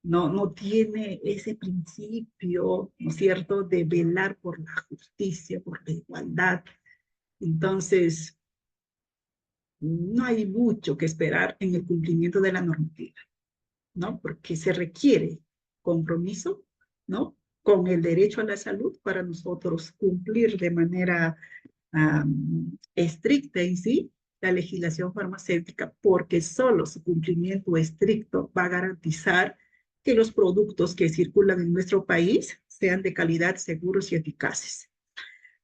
no tiene ese principio, ¿no es cierto?, de velar por la justicia, por la igualdad, entonces no hay mucho que esperar en el cumplimiento de la normativa, ¿no? Porque se requiere compromiso, ¿no? Con el derecho a la salud para nosotros cumplir de manera estricta en sí la legislación farmacéutica, porque solo su cumplimiento estricto va a garantizar que los productos que circulan en nuestro país sean de calidad, seguros y eficaces.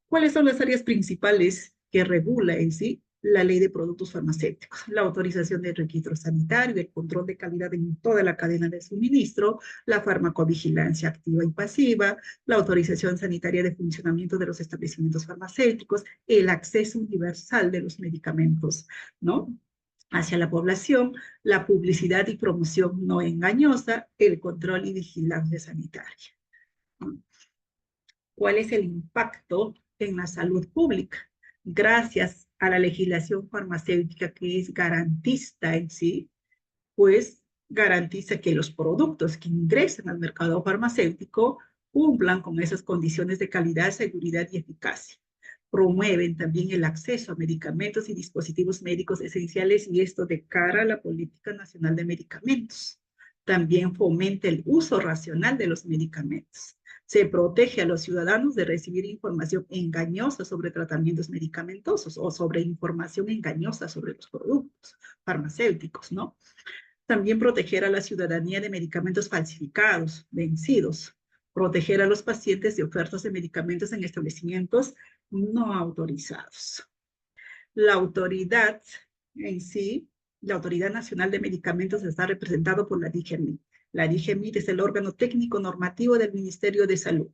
¿Cuáles son las áreas principales que regula en sí la ley de productos farmacéuticos? La autorización del registro sanitario, el control de calidad en toda la cadena de suministro, la farmacovigilancia activa y pasiva, la autorización sanitaria de funcionamiento de los establecimientos farmacéuticos, el acceso universal de los medicamentos, ¿no?, hacia la población, la publicidad y promoción no engañosa, el control y vigilancia sanitaria. ¿Cuál es el impacto en la salud pública? Gracias a la legislación farmacéutica que es garantista en sí, pues garantiza que los productos que ingresen al mercado farmacéutico cumplan con esas condiciones de calidad, seguridad y eficacia. promueven también el acceso a medicamentos y dispositivos médicos esenciales, y esto de cara a la Política Nacional de Medicamentos. También fomenta el uso racional de los medicamentos. Se protege a los ciudadanos de recibir información engañosa sobre tratamientos medicamentosos o sobre información engañosa sobre los productos farmacéuticos, ¿no? También proteger a la ciudadanía de medicamentos falsificados, vencidos. Proteger a los pacientes de ofertas de medicamentos en establecimientos no autorizados. La autoridad en sí, la Autoridad Nacional de Medicamentos, está representado por la DIGEMIT. La DIGEMIT es el órgano técnico normativo del Ministerio de Salud,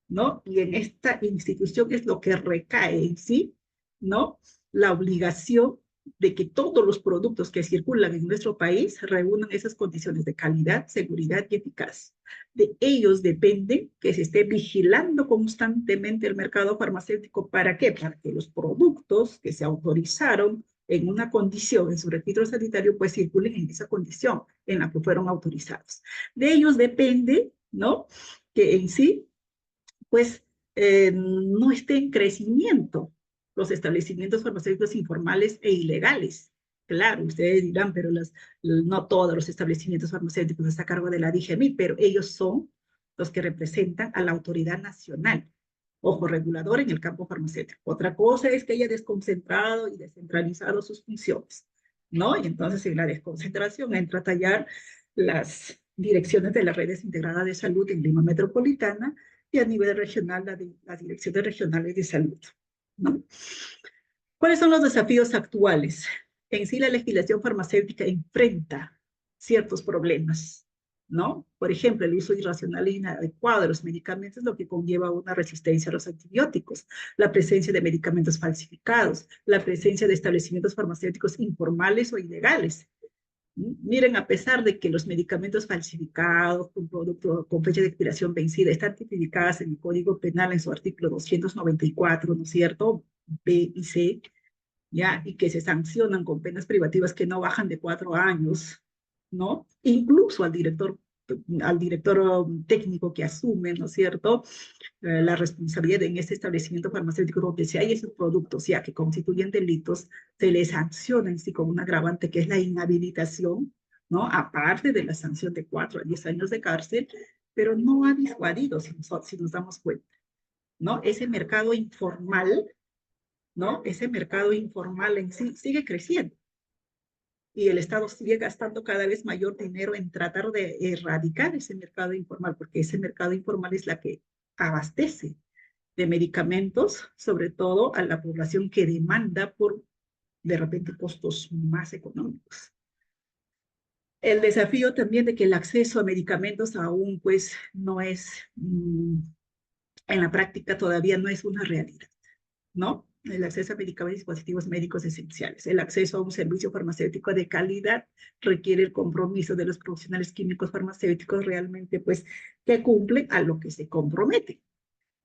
¿no? Y en esta institución es lo que recae en sí, ¿no? La obligación de que todos los productos que circulan en nuestro país reúnan esas condiciones de calidad, seguridad y eficacia. De ellos depende que se esté vigilando constantemente el mercado farmacéutico. ¿Para qué? Para que los productos que se autorizaron en una condición, en su registro sanitario, pues circulen en esa condición en la que fueron autorizados. De ellos depende, ¿no? Que en sí, pues, no esté en crecimiento los establecimientos farmacéuticos informales e ilegales. Claro, ustedes dirán, pero no todos los establecimientos farmacéuticos están a cargo de la DIGEMIT, pero ellos son los que representan a la autoridad nacional, ojo, regulador en el campo farmacéutico. Otra cosa es que haya desconcentrado y descentralizado sus funciones, ¿no? Y entonces en la desconcentración entra a tallar las direcciones de las redes integradas de salud en Lima Metropolitana y a nivel regional las direcciones regionales de salud, ¿no? ¿Cuáles son los desafíos actuales? En sí, la legislación farmacéutica enfrenta ciertos problemas, ¿no? Por ejemplo, el uso irracional e inadecuado de los medicamentos, lo que conlleva una resistencia a los antibióticos, la presencia de medicamentos falsificados, la presencia de establecimientos farmacéuticos informales o ilegales. Miren, a pesar de que los medicamentos falsificados con producto con fecha de expiración vencida están tipificadas en el Código Penal en su artículo 294, ¿no es cierto? B y C, ¿ya? Y que se sancionan con penas privativas que no bajan de 4 años, ¿no? Incluso al director técnico que asume, ¿no es cierto?, la responsabilidad en este establecimiento farmacéutico donde si hay esos productos ya que constituyen delitos, se les sanciona en sí con un agravante que es la inhabilitación, ¿no? Aparte de la sanción de 4 a 10 años de cárcel, pero no ha disuadido, si nos damos cuenta, ¿no? Ese mercado informal, ¿no? Ese mercado informal en sí sigue creciendo. Y el Estado sigue gastando cada vez mayor dinero en tratar de erradicar ese mercado informal, porque ese mercado informal es la que abastece de medicamentos, sobre todo a la población que demanda por, de repente, costos más económicos. El desafío también de que el acceso a medicamentos aún, pues, no es, en la práctica todavía no es una realidad, ¿no? El acceso a medicamentos y dispositivos médicos esenciales. El acceso a un servicio farmacéutico de calidad requiere el compromiso de los profesionales químicos farmacéuticos realmente, pues, que cumplen a lo que se comprometen,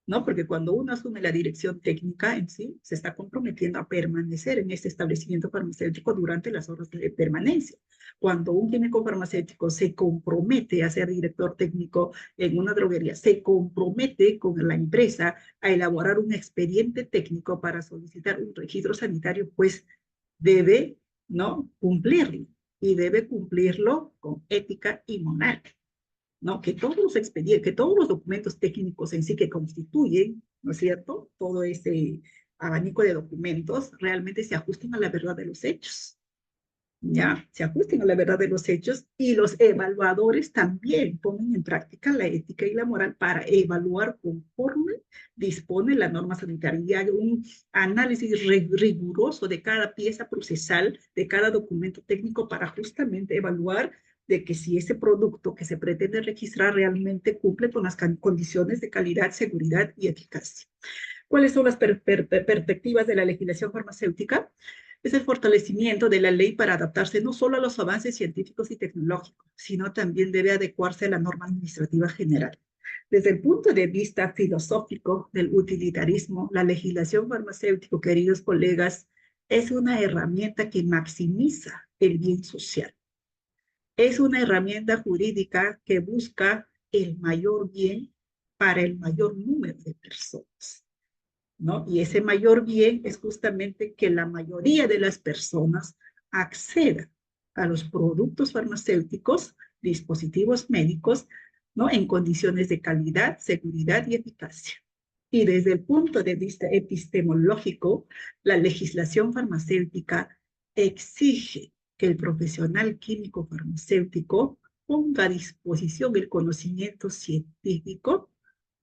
¿no? Porque cuando uno asume la dirección técnica en sí, se está comprometiendo a permanecer en este establecimiento farmacéutico durante las horas de permanencia. Cuando un químico farmacéutico se compromete a ser director técnico en una droguería, se compromete con la empresa a elaborar un expediente técnico para solicitar un registro sanitario, pues debe, ¿no?, cumplirlo, y debe cumplirlo con ética y moral, ¿no? Que todos los expedientes, que todos los documentos técnicos en sí que constituyen, ¿no es cierto?, todo ese abanico de documentos realmente se ajusten a la verdad de los hechos, ¿ya? Se ajusten a la verdad de los hechos, y los evaluadores también ponen en práctica la ética y la moral para evaluar conforme dispone la norma sanitaria, un análisis riguroso de cada pieza procesal, de cada documento técnico, para justamente evaluar de que si ese producto que se pretende registrar realmente cumple con las condiciones de calidad, seguridad y eficacia. ¿Cuáles son las perspectivas de la legislación farmacéutica? Es el fortalecimiento de la ley para adaptarse no solo a los avances científicos y tecnológicos, sino también debe adecuarse a la norma administrativa general. Desde el punto de vista filosófico del utilitarismo, la legislación farmacéutica, queridos colegas, es una herramienta que maximiza el bien social. Es una herramienta jurídica que busca el mayor bien para el mayor número de personas. ¿no? Y ese mayor bien es justamente que la mayoría de las personas acceda a los productos farmacéuticos, dispositivos médicos, ¿no? En condiciones de calidad, seguridad y eficacia. Y desde el punto de vista epistemológico, la legislación farmacéutica exige que el profesional químico farmacéutico ponga a disposición el conocimiento científico,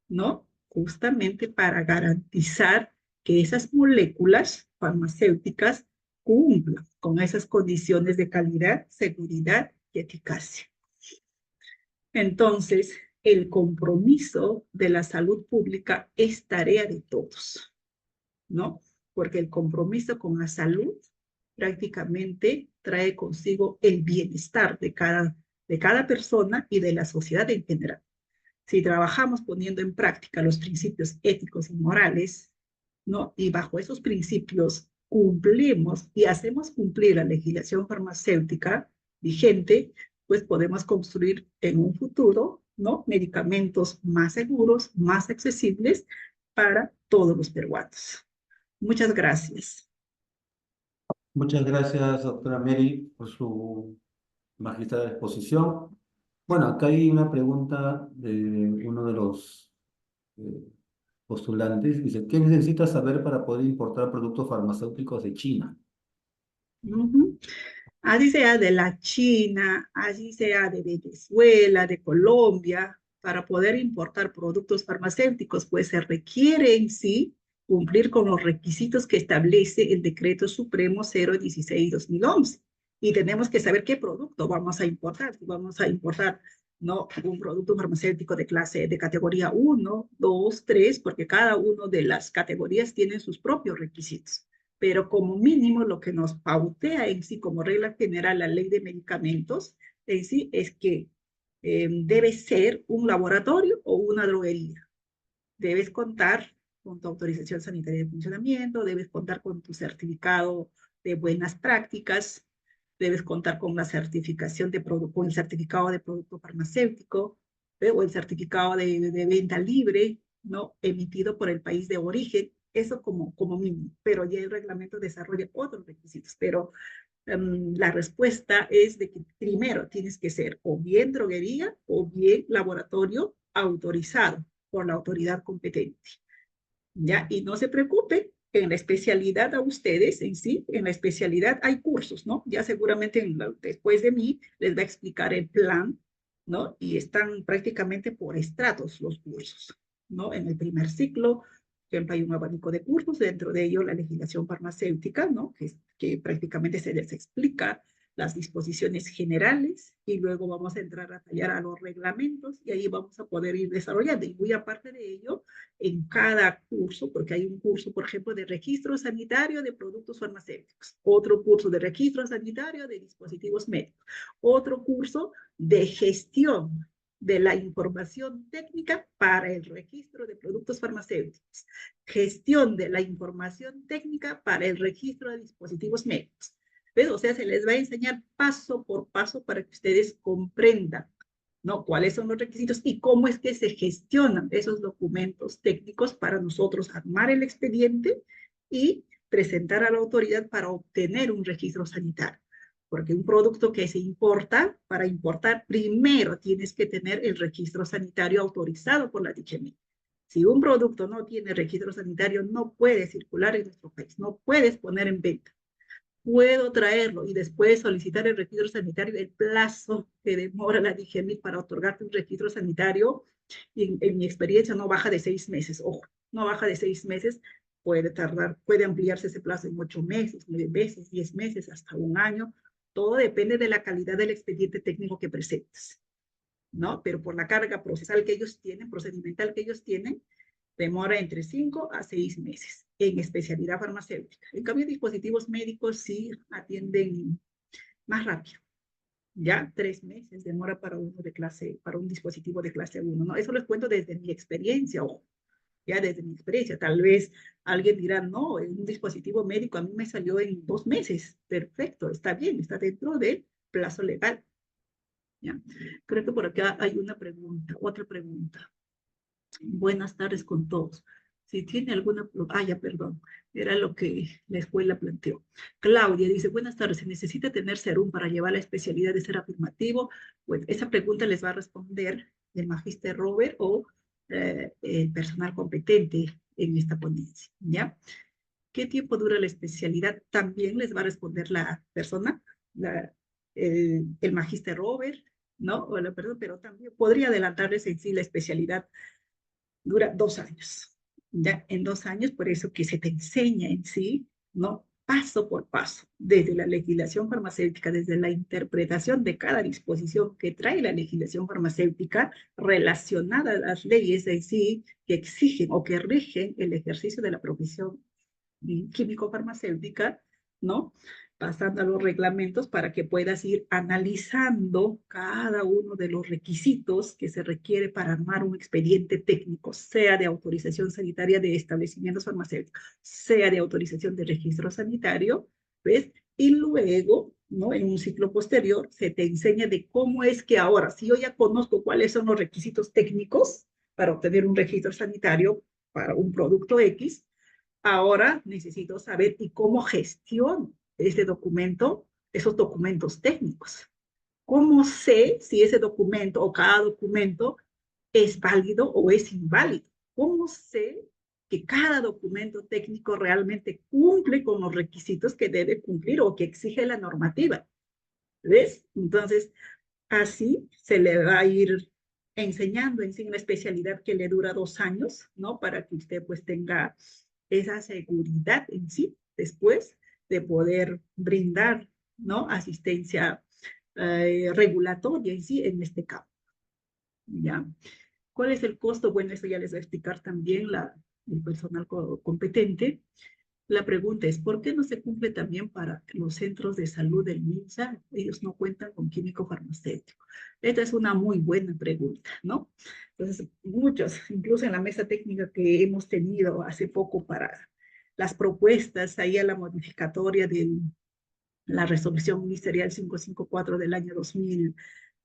¿no? Justamente para garantizar que esas moléculas farmacéuticas cumplan con esas condiciones de calidad, seguridad y eficacia. Entonces, el compromiso de la salud pública es tarea de todos, ¿no? Porque el compromiso con la salud prácticamente trae consigo el bienestar de cada persona y de la sociedad en general. Si trabajamos poniendo en práctica los principios éticos y morales, ¿no? Y bajo esos principios cumplimos y hacemos cumplir la legislación farmacéutica vigente, pues podemos construir en un futuro, ¿no? Medicamentos más seguros, más accesibles para todos los peruanos. Muchas gracias. Muchas gracias, doctora Mary, por su magistrada exposición. Bueno, acá hay una pregunta de uno de los eh, postulantes. Dice, ¿qué necesita saber para poder importar productos farmacéuticos de China? Uh-huh. Así sea de la China, así sea de Venezuela, de Colombia, para poder importar productos farmacéuticos, pues se requiere en sí cumplir con los requisitos que establece el Decreto Supremo 016-2011. Y tenemos que saber qué producto vamos a importar. Si vamos a importar, no, un producto farmacéutico de clase, de categoría 1, 2, 3, porque cada una de las categorías tiene sus propios requisitos. Pero como mínimo lo que nos pautea en sí como regla general la ley de medicamentos en sí es que debe ser un laboratorio o una droguería. Debes contar con tu autorización sanitaria de funcionamiento, debes contar con tu certificado de buenas prácticas, debes contar con la certificación con el certificado de producto farmacéutico, o el certificado de venta libre, ¿no? Emitido por el país de origen. Eso como mínimo, pero ya el reglamento desarrolla otros requisitos, pero la respuesta es de que primero tienes que ser o bien droguería o bien laboratorio autorizado por la autoridad competente. ¿Ya? Y no se preocupen, en la especialidad a ustedes en sí, en la especialidad hay cursos, ¿no? Ya seguramente después de mí les va a explicar el plan, ¿no? Y están prácticamente por estratos los cursos, ¿no? En el primer ciclo, por ejemplo, hay un abanico de cursos, dentro de ello la legislación farmacéutica, ¿no? Que prácticamente se les explica las disposiciones generales y luego vamos a entrar a tallar a los reglamentos y ahí vamos a poder ir desarrollando. Y muy aparte de ello, en cada curso, porque hay un curso, por ejemplo, de registro sanitario de productos farmacéuticos, otro curso de registro sanitario de dispositivos médicos, otro curso de gestión de la información técnica para el registro de productos farmacéuticos, gestión de la información técnica para el registro de dispositivos médicos. ¿Ves? O sea, se les va a enseñar paso por paso para que ustedes comprendan, ¿no? ¿Cuáles son los requisitos y cómo es que se gestionan esos documentos técnicos para nosotros armar el expediente y presentar a la autoridad para obtener un registro sanitario? Porque un producto que se importa, para importar, primero tienes que tener el registro sanitario autorizado por la DICHEMI. Si un producto no tiene registro sanitario, no puede circular en nuestro país, no puedes poner en venta. Puedo traerlo y después solicitar el registro sanitario, el plazo que demora la DIGEMIT para otorgarte un registro sanitario, en mi experiencia no baja de 6 meses, ojo, no baja de 6 meses, puede tardar, puede ampliarse ese plazo en 8 meses, 9 meses, 10 meses, hasta un año, todo depende de la calidad del expediente técnico que presentes, ¿no? Pero por la carga procesal que ellos tienen, procedimental que ellos tienen, demora entre 5 a 6 meses en especialidad farmacéutica. En cambio, dispositivos médicos sí atienden más rápido. Ya 3 meses demora para para un dispositivo de clase 1, ¿no? Eso les cuento desde mi experiencia, ojo, ya desde mi experiencia. Tal vez alguien dirá, no, un dispositivo médico a mí me salió en 2 meses. Perfecto, está bien, está dentro del plazo legal. ¿Ya? Creo que por acá hay una pregunta, otra pregunta. Buenas tardes con todos. Si tiene alguna... ya, perdón. Era lo que la escuela planteó. Claudia dice, buenas tardes, ¿se necesita tener serum para llevar la especialidad de ser afirmativo? Bueno, esa pregunta les va a responder el magíster Robert o el personal competente en esta ponencia, ¿ya? ¿Qué tiempo dura la especialidad? También les va a responder la persona, el magíster Robert, ¿no? O la persona, pero también podría adelantarles en sí la especialidad. Dura 2 años, ¿ya? En 2 años, por eso que se te enseña en sí, ¿no? Paso por paso, desde la legislación farmacéutica, desde la interpretación de cada disposición que trae la legislación farmacéutica relacionada a las leyes en sí que exigen o que rigen el ejercicio de la profesión químico-farmacéutica, ¿no? Pasando a los reglamentos para que puedas ir analizando cada uno de los requisitos que se requiere para armar un expediente técnico, sea de autorización sanitaria de establecimientos farmacéuticos, sea de autorización de registro sanitario, ¿ves? Y luego, ¿no? En un ciclo posterior se te enseña de cómo es que ahora, si yo ya conozco cuáles son los requisitos técnicos para obtener un registro sanitario para un producto X, ahora necesito saber y cómo gestiono ese documento, esos documentos técnicos. ¿Cómo sé si ese documento o cada documento es válido o es inválido? ¿Cómo sé que cada documento técnico realmente cumple con los requisitos que debe cumplir o que exige la normativa? ¿Ves? Entonces, así se le va a ir enseñando en sí una especialidad que le dura 2 años, ¿no? Para que usted pues tenga esa seguridad en sí después de poder brindar, ¿no? Asistencia regulatoria en sí en este campo, ¿ya? ¿Cuál es el costo? Bueno, eso ya les va a explicar también el personal competente. La pregunta es, ¿por qué no se cumple también para los centros de salud del MINSA? Ellos no cuentan con químico farmacéutico. Esta es una muy buena pregunta, ¿no? Entonces, muchos, incluso en la mesa técnica que hemos tenido hace poco para las propuestas ahí a la modificatoria de la resolución ministerial 554 del año 2000,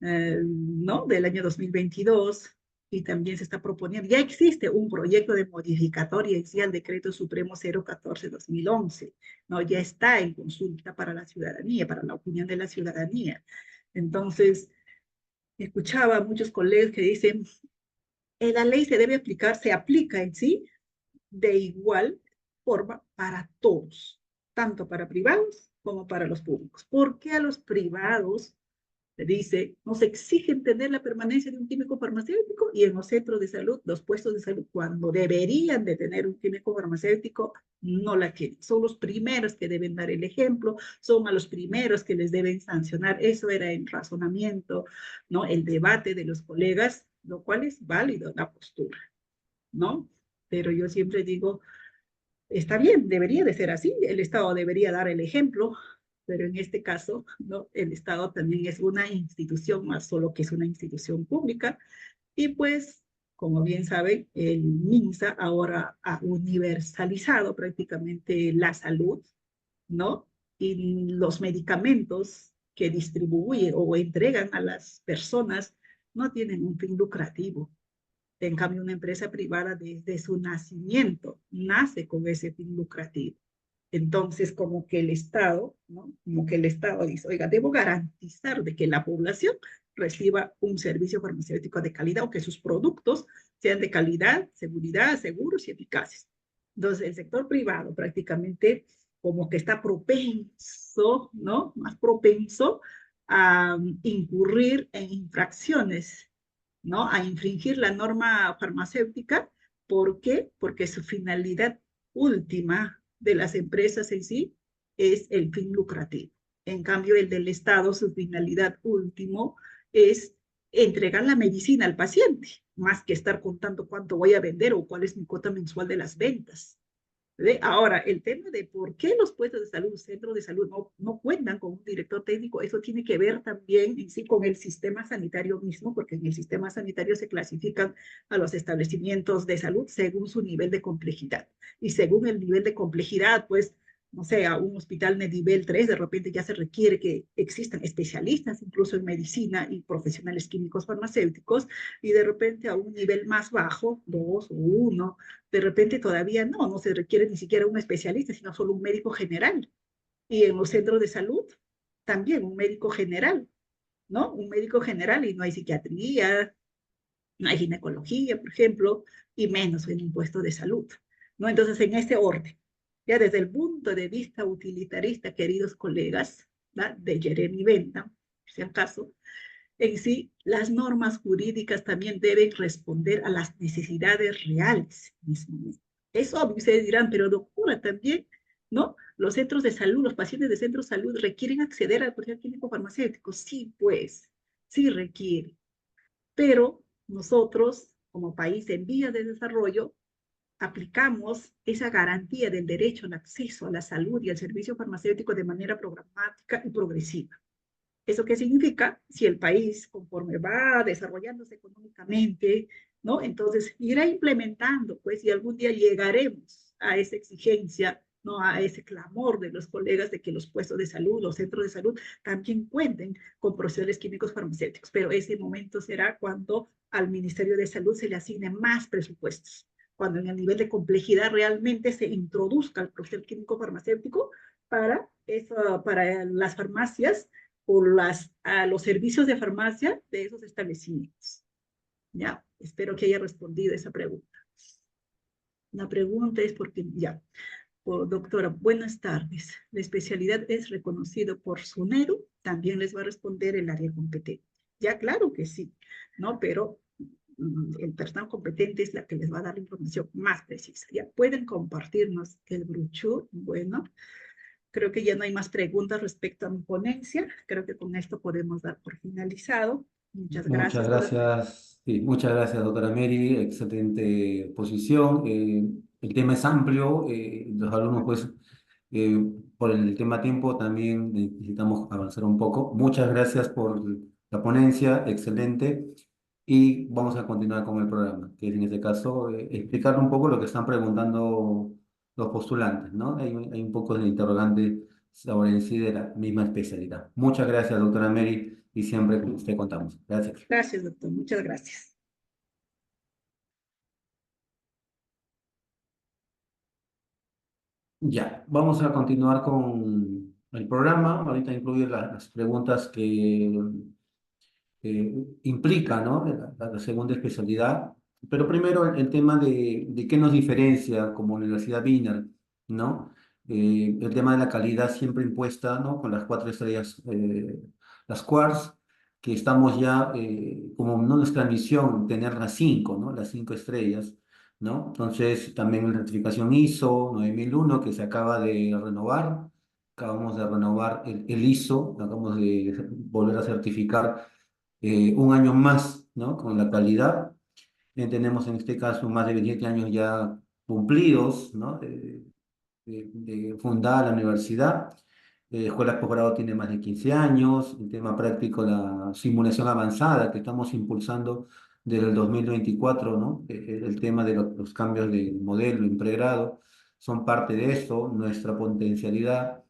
¿no? Del año 2022, y también se está proponiendo, ya existe un proyecto de modificatoria en sí al decreto supremo 014-2011, ¿no? Ya está en consulta para la ciudadanía, para la opinión de la ciudadanía. Entonces, escuchaba a muchos colegas que dicen, la ley se debe aplicar, se aplica en sí de igual forma para todos, tanto para privados como para los públicos. ¿Por qué a los privados se dice, nos exigen tener la permanencia de un químico farmacéutico y en los centros de salud, los puestos de salud, cuando deberían de tener un químico farmacéutico, no la tienen? Son los primeros que deben dar el ejemplo, son a los primeros que les deben sancionar. Eso era el razonamiento, ¿no? El debate de los colegas, lo cual es válido la postura, ¿no? Pero yo siempre digo, está bien, debería de ser así, el Estado debería dar el ejemplo, pero en este caso, ¿no? El Estado también es una institución, más solo que es una institución pública, y pues, como bien saben, el MINSA ahora ha universalizado prácticamente la salud, ¿no? Y los medicamentos que distribuyen o entregan a las personas no tienen un fin lucrativo. En cambio, una empresa privada desde su nacimiento nace con ese fin lucrativo. Entonces, como que el Estado, ¿no? Como que el Estado dice, oiga, debo garantizar de que la población reciba un servicio farmacéutico de calidad o que sus productos sean de calidad, seguridad, seguros y eficaces. Entonces, el sector privado prácticamente como que está propenso, ¿no? Más propenso a incurrir en infracciones, ¿no? A infringir la norma farmacéutica. ¿Por qué? Porque su finalidad última de las empresas en sí es el fin lucrativo. En cambio, el del Estado, su finalidad último es entregar la medicina al paciente, más que estar contando cuánto voy a vender o cuál es mi cuota mensual de las ventas. Ahora, el tema de por qué los puestos de salud, centros de salud no cuentan con un director técnico, eso tiene que ver también en sí con el sistema sanitario mismo, porque en el sistema sanitario se clasifican a los establecimientos de salud según su nivel de complejidad. Y según el nivel de complejidad, pues no sé, a un hospital de nivel 3, de repente ya se requiere que existan especialistas, incluso en medicina y profesionales químicos farmacéuticos, y de repente a un nivel más bajo, 2 o 1, de repente todavía no se requiere ni siquiera un especialista, sino solo un médico general. Y en los centros de salud, también un médico general, ¿no? Un médico general y no hay psiquiatría, no hay ginecología, por ejemplo, y menos en un puesto de salud, ¿no? Entonces, en este orden, ya desde el punto de vista utilitarista, queridos colegas, ¿no? De Jeremy Bentham, si acaso, en sí, las normas jurídicas también deben responder a las necesidades reales en ese momento. Es obvio, ustedes dirán, pero doctora, también, ¿no? Los centros de salud, los pacientes de centros de salud requieren acceder al potencial químico farmacéutico. Sí, pues, sí requiere. Pero nosotros, como país en vías de desarrollo, aplicamos esa garantía del derecho al acceso a la salud y al servicio farmacéutico de manera programática y progresiva. ¿Eso qué significa? Si el país, conforme va desarrollándose económicamente, ¿no? Entonces irá implementando, pues, y algún día llegaremos a esa exigencia, ¿no? A ese clamor de los colegas de que los puestos de salud, los centros de salud, también cuenten con profesionales químicos farmacéuticos. Pero ese momento será cuando al Ministerio de Salud se le asigne más presupuestos, cuando en el nivel de complejidad realmente se introduzca el profesional químico farmacéutico para las farmacias o a los servicios de farmacia de esos establecimientos. Ya, espero que haya respondido esa pregunta. La pregunta es porque, ya, doctora, buenas tardes. La especialidad es reconocido por SUNEDU, también les va a responder el área competente. Ya, claro que sí, ¿no? Pero el personal competente es la que les va a dar la información más precisa. Ya pueden compartirnos el brochure. Bueno, creo que ya no hay más preguntas respecto a mi ponencia. Creo que con esto podemos dar por finalizado. Muchas Muchas gracias por... gracias, sí, muchas gracias, doctora Mary. Excelente exposición. El tema es amplio. Los alumnos, pues, por el tema tiempo, también necesitamos avanzar un poco. Muchas gracias por la ponencia, excelente. Y vamos a continuar con el programa, que es en este caso explicar un poco lo que están preguntando los postulantes, ¿no? Hay un poco de interrogante sobre en sí de la misma especialidad. Muchas gracias, doctora Mary, y siempre con usted contamos. Gracias. Gracias, doctor. Muchas gracias. Ya, vamos a continuar con el programa. Ahorita incluir las preguntas que implica, ¿no? La segunda especialidad. Pero primero el tema de qué nos diferencia como Universidad Wiener, ¿no? El tema de la calidad siempre impuesta, ¿no? Con las 4 estrellas, las quarks, que estamos ya, como no nuestra misión, tener las 5, ¿no? Las 5 estrellas, ¿no? Entonces, también la certificación ISO 9001 que se acaba de renovar. Acabamos de renovar el ISO, acabamos de volver a certificar un año más, ¿no? Con la calidad. Tenemos en este caso más de 27 años ya cumplidos, ¿no? De fundada la universidad. Escuela de posgrado tiene más de 15 años. El tema práctico, la simulación avanzada que estamos impulsando desde el 2024, ¿no? El tema de los cambios de modelo en pregrado son parte de eso. Nuestra potencialidad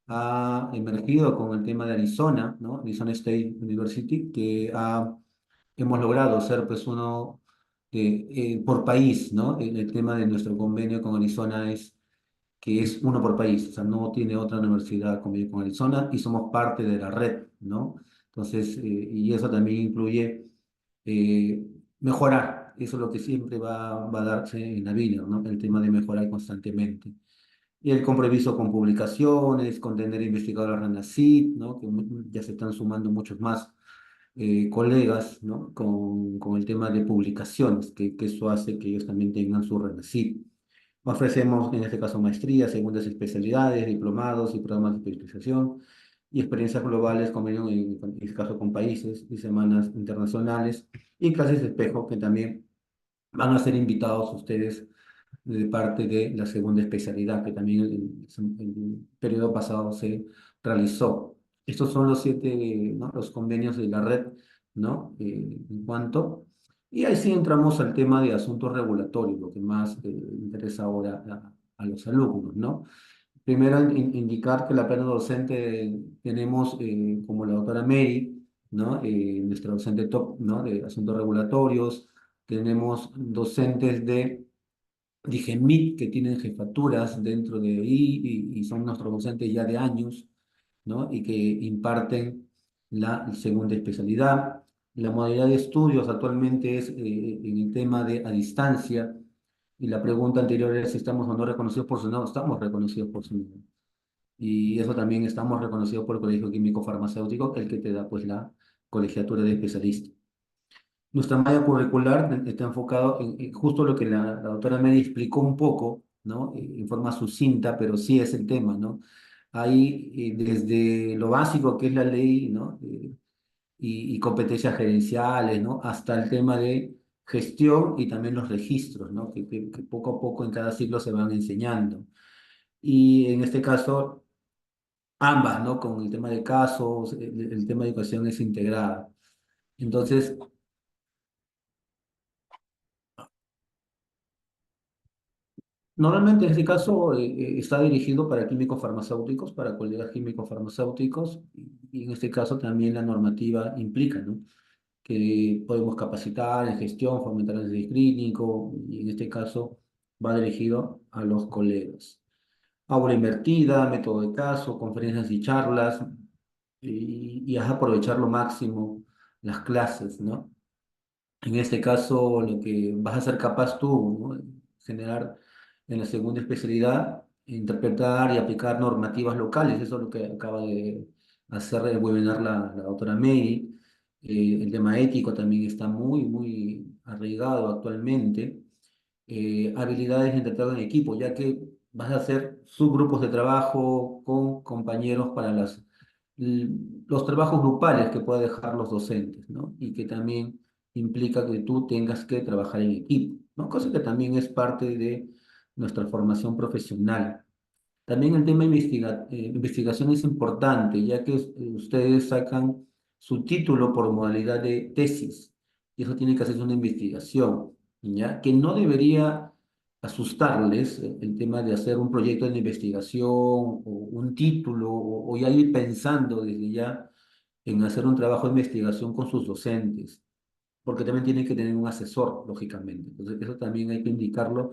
ha emergido con el tema de Arizona, ¿no? Arizona State University, que hemos logrado ser pues uno por país, ¿no? El tema de nuestro convenio con Arizona es que es uno por país, o sea, no tiene otra universidad convenio con Arizona y somos parte de la red, ¿no? Entonces, y eso también incluye eh, mejorar, eso es lo que siempre va a darse en la vida, ¿no? El tema de mejorar constantemente. Y el compromiso con publicaciones, con tener investigadores RENACID, ¿no? Que ya se están sumando muchos más colegas, ¿no? Con el tema de publicaciones, que eso hace que ellos también tengan su RENACID. Ofrecemos en este caso maestrías, segundas especialidades, diplomados y programas de especialización y experiencias globales, convenio en este caso con países y semanas internacionales y clases de espejo que también van a ser invitados ustedes de parte de la segunda especialidad que también el periodo pasado se realizó. Estos son los 7, ¿no? Los convenios de la red, ¿no? En cuanto. Y ahí sí entramos al tema de asuntos regulatorios, lo que más interesa ahora a los alumnos, ¿no? Primero, indicar que la plana docente tenemos como la doctora Mary, ¿no? Nuestra docente top, ¿no? De asuntos regulatorios. Tenemos docentes de DIGEMIT que tienen jefaturas dentro de ahí y son nuestros docentes ya de años, ¿no? Y que imparten la segunda especialidad. La modalidad de estudios actualmente es en el tema de a distancia. Y la pregunta anterior era si estamos o no reconocidos por su no, estamos reconocidos por su no. Y eso también estamos reconocidos por el Colegio Químico Farmacéutico, el que te da pues la colegiatura de especialista. Nuestra malla curricular está enfocado en justo lo que la doctora Mary explicó un poco, ¿no? En forma sucinta, pero sí es el tema, ¿no? Hay desde lo básico que es la ley, ¿no? Y competencias gerenciales, ¿no? Hasta el tema de gestión y también los registros, ¿no? Que poco a poco en cada ciclo se van enseñando. Y en este caso, ambas, ¿no? Con el tema de casos, el tema de educación es integrada. Entonces, normalmente en este caso está dirigido para químicos farmacéuticos, para colegas químicos farmacéuticos, y en este caso también la normativa implica, ¿no? Que podemos capacitar en gestión, fomentar el análisis clínico, y en este caso va dirigido a los colegas. Aula invertida, método de caso, conferencias y charlas, y es aprovechar lo máximo las clases, ¿no? En este caso, lo que vas a ser capaz tú, ¿no? Generar en la segunda especialidad, interpretar y aplicar normativas locales. Eso es lo que acaba de hacer el webinar la doctora Mary. El tema ético también está muy, muy arraigado actualmente. Habilidades de trabajo en equipo, ya que vas a hacer subgrupos de trabajo con compañeros para los trabajos grupales que puedan dejar los docentes, ¿no? Y que también implica que tú tengas que trabajar en equipo, ¿no? Cosa que también es parte de nuestra formación profesional. También el tema de investigación es importante, ya que ustedes sacan su título por modalidad de tesis, y eso tiene que hacerse una investigación, ¿ya? Que no debería asustarles el tema de hacer un proyecto de investigación o un título, o ya ir pensando desde ya en hacer un trabajo de investigación con sus docentes, porque también tienen que tener un asesor, lógicamente. Entonces, eso también hay que indicarlo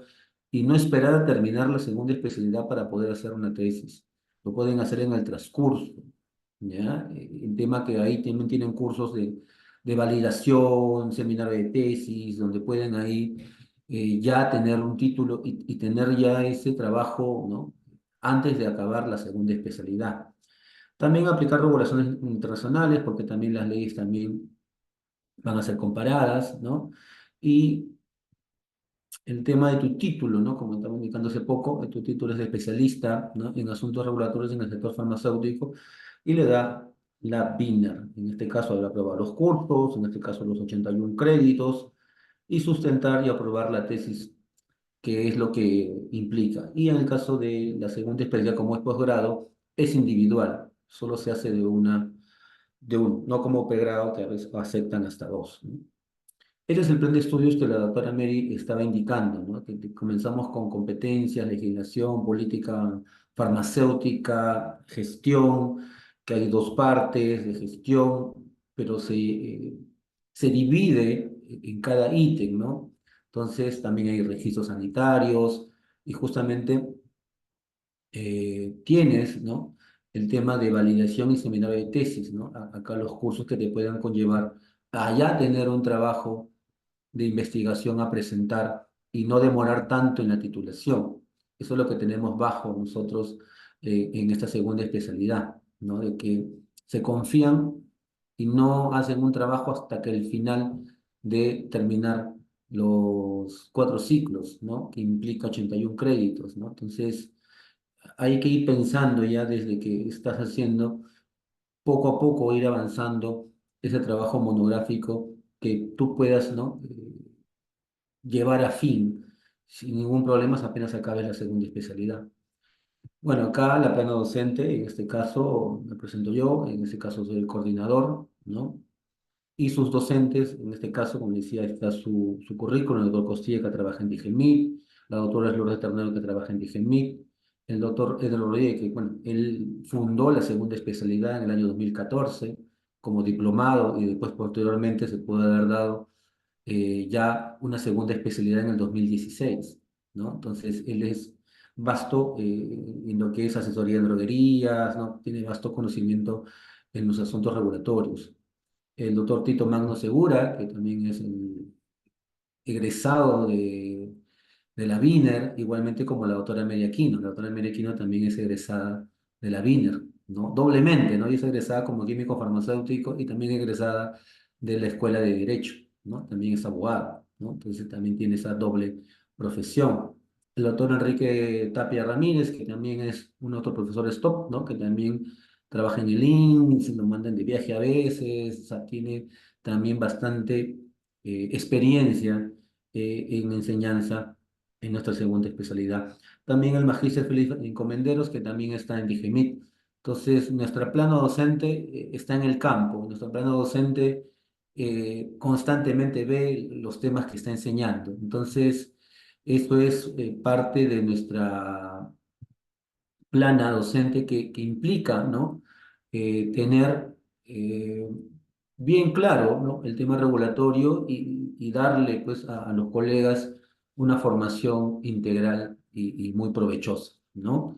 y no esperar a terminar la segunda especialidad para poder hacer una tesis. Lo pueden hacer en el transcurso, ¿ya? El tema que ahí también tienen cursos de validación, seminario de tesis, donde pueden ahí ya tener un título y tener ya ese trabajo, ¿no? Antes de acabar la segunda especialidad. También aplicar regulaciones internacionales, porque también las leyes también van a ser comparadas, ¿no? Y el tema de tu título, ¿no? Como estaba indicando hace poco, tu título es de especialista, ¿no? En asuntos regulatorios en el sector farmacéutico y le da la BINER. En este caso, habrá aprobado los cursos, en este caso los 81 créditos, y sustentar y aprobar la tesis, que es lo que implica. Y en el caso de la segunda especialidad, como es posgrado, es individual, solo se hace de uno, no como pregrado que a veces aceptan hasta dos, ¿no? Ese es el plan de estudios que la doctora Mary estaba indicando, ¿no? Que comenzamos con competencias, legislación, política farmacéutica, gestión, que hay dos partes de gestión, pero se divide en cada ítem, ¿no? Entonces también hay registros sanitarios y justamente tienes, ¿no? El tema de validación y seminario de tesis, ¿no? Acá los cursos que te puedan conllevar a ya tener un trabajo de investigación a presentar y no demorar tanto en la titulación. Eso es lo que tenemos bajo nosotros en esta segunda especialidad, ¿no? De que se confían y no hacen un trabajo hasta que el final de terminar los 4 ciclos, ¿no? Que implica 81 créditos, ¿no? Entonces, hay que ir pensando ya desde que estás haciendo poco a poco ir avanzando ese trabajo monográfico que tú puedas, ¿no? Llevar a fin sin ningún problema apenas acabes la segunda especialidad. Bueno, acá la plana docente, en este caso me presento yo, en este caso soy el coordinador, ¿no? Y sus docentes, en este caso, como decía, está su currículum, el doctor Costilla que trabaja en DIGEMIT, la doctora Lourdes Ternero que trabaja en DIGEMIT, el doctor Edgar Rodríguez, que bueno, él fundó la segunda especialidad en el año 2014 como diplomado y después posteriormente se pudo haber dado ya una segunda especialidad en el 2016, ¿no? Entonces, él es vasto en lo que es asesoría en droguerías, ¿no? Tiene vasto conocimiento en los asuntos regulatorios. El doctor Tito Magno Segura, que también es el egresado de la Wiener, igualmente como la doctora María Quino. La doctora María Quino también es egresada de la Wiener, ¿no? Doblemente, ¿no? Y es egresada como químico farmacéutico y también egresada de la Escuela de Derecho, ¿no? También es abogada, ¿no? Entonces también tiene esa doble profesión. El doctor Enrique Tapia Ramírez, que también es un otro profesor stop, ¿no? Que también trabaja en el INSS, lo mandan de viaje a veces, o sea, tiene también bastante experiencia en enseñanza en nuestra segunda especialidad. También el magíster Felipe Encomenderos, que también está en Digemit. Entonces, nuestro plano docente está en el campo. Nuestro plano docente constantemente ve los temas que está enseñando. Entonces, esto es parte de nuestra plana docente que implica, ¿no? Tener bien claro, ¿no? El tema regulatorio y darle pues a los colegas una formación integral y muy provechosa, ¿no?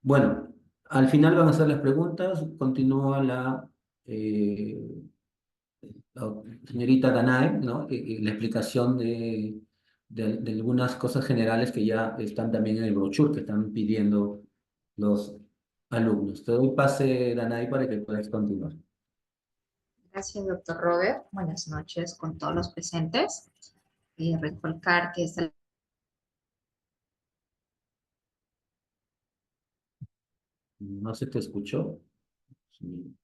Bueno, al final van a ser las preguntas, continúa eh, la señorita Danae, ¿no? La explicación de algunas cosas generales que ya están también en el brochure que están pidiendo los alumnos. Te doy pase, Danae, para que puedas continuar. Gracias, doctor Robert. Buenas noches con todos los presentes. Recalcar que esta No se te escuchó. Sí.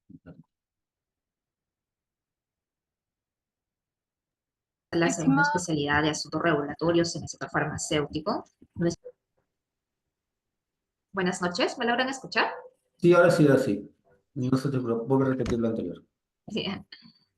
es la segunda especialidad de asuntos regulatorios en el sector farmacéutico. Buenas noches, ¿me logran escuchar? Sí, ahora sí. No se te preocupe, vuelve a repetir lo anterior. Sí.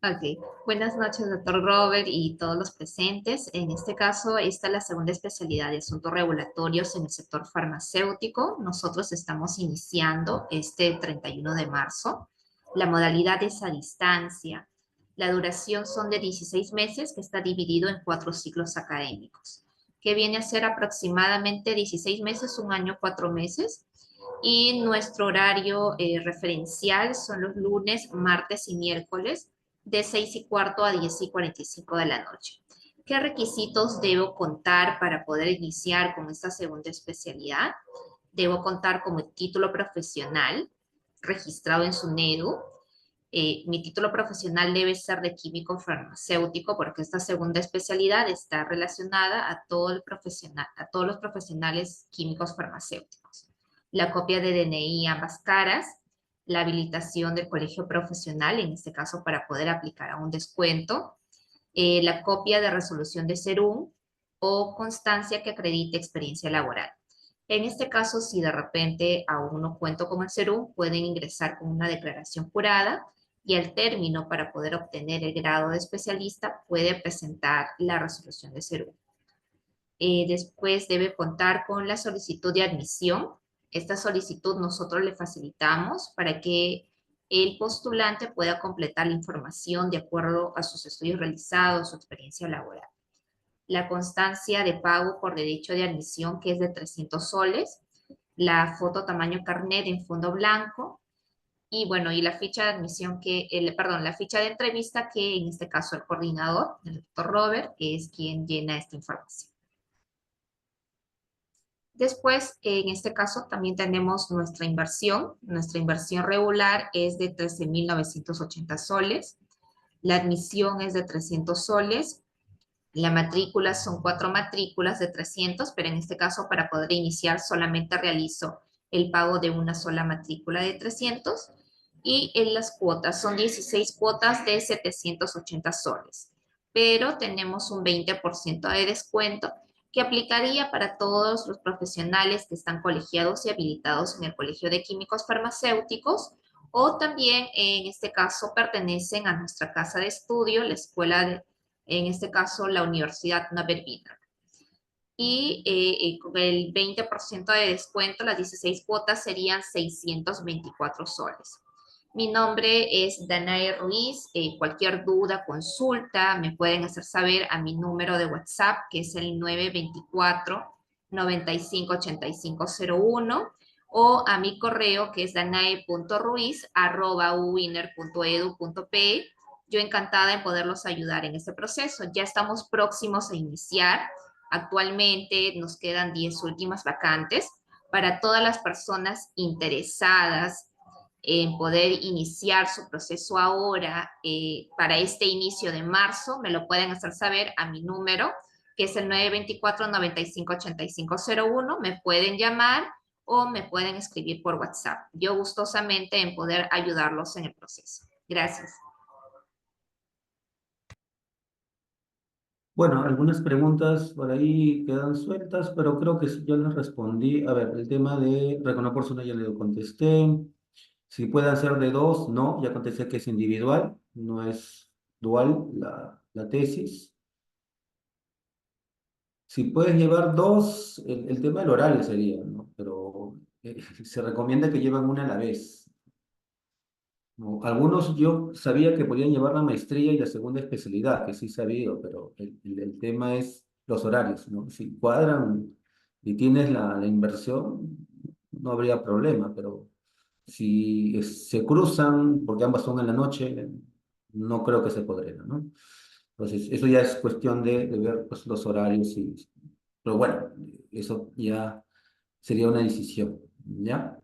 Ok, buenas noches, doctor Robert y todos los presentes. En este caso, esta es la segunda especialidad de asuntos regulatorios en el sector farmacéutico. Nosotros estamos iniciando este 31 de marzo. La modalidad es a distancia. La duración son de 16 meses, que está dividido en 4 ciclos académicos, que viene a ser aproximadamente 16 meses, un año, 4 meses. Y nuestro horario referencial son los lunes, martes y miércoles de 6:15 a 10:45 de la noche. ¿Qué requisitos debo contar para poder iniciar con esta segunda especialidad? Debo contar con mi título profesional registrado en SUNEDU. Mi título profesional debe ser de químico farmacéutico porque esta segunda especialidad está relacionada a todos los profesionales químicos farmacéuticos. La copia de DNI ambas caras, la habilitación del colegio profesional, en este caso para poder aplicar a un descuento, la copia de resolución de SERUM o constancia que acredite experiencia laboral. En este caso, si de repente aún no cuento con el SERUM, pueden ingresar con una declaración jurada y al término para poder obtener el grado de especialista puede presentar la resolución de SERUM. Después debe contar con la solicitud de admisión. Esta solicitud nosotros le facilitamos para que el postulante pueda completar la información de acuerdo a sus estudios realizados, su experiencia laboral. La constancia de pago por derecho de admisión, que es de 300 soles, la foto tamaño carnet en fondo blanco, y bueno, y la ficha de admisión la ficha de entrevista que en este caso el coordinador, el doctor Robert, que es quien llena esta información. Después, en este caso, también tenemos nuestra inversión. Nuestra inversión regular es de 13.980 soles. La admisión es de 300 soles. La matrícula son 4 matrículas de 300, pero en este caso, para poder iniciar, solamente realizo el pago de una sola matrícula de 300. Y en las cuotas son 16 cuotas de 780 soles. Pero tenemos un 20% de descuento que aplicaría para todos los profesionales que están colegiados y habilitados en el Colegio de Químicos Farmacéuticos o también en este caso pertenecen a nuestra casa de estudio, la escuela en este caso la Universidad Naver Wiener. y con el 20% de descuento, las 16 cuotas serían 624 soles. Mi nombre es Danae Ruiz. Cualquier duda, consulta, me pueden hacer saber a mi número de WhatsApp, que es el 924-958501, o a mi correo, que es danae.ruiz@uwinner.edu.pe. Yo encantada en poderlos ayudar en este proceso. Ya estamos próximos a iniciar. Actualmente nos quedan 10 últimas vacantes para todas las personas interesadas en poder iniciar su proceso ahora, para este inicio de marzo. Me lo pueden hacer saber a mi número, que es el 924-958501. Me pueden llamar o me pueden escribir por WhatsApp. Yo gustosamente en poder ayudarlos en el proceso. Gracias. Bueno, algunas preguntas por ahí quedan sueltas, pero creo que sí, yo les respondí. A ver, el tema de reconocer persona ya le contesté. Si pueden ser de dos, no, ya contesté que es individual, no es dual la tesis. Si puedes llevar dos, el tema del oral sería, ¿no? Pero se recomienda que lleven una a la vez, ¿no? Algunos yo sabía que podían llevar la maestría y la segunda especialidad, que sí sabía, pero el tema es los horarios, ¿no? Si cuadran y tienes la inversión, no habría problema, pero si se cruzan, porque ambas son en la noche, no creo que se podría, ¿no? Entonces, eso ya es cuestión de ver pues, los horarios, pero bueno, eso ya sería una decisión, ¿ya?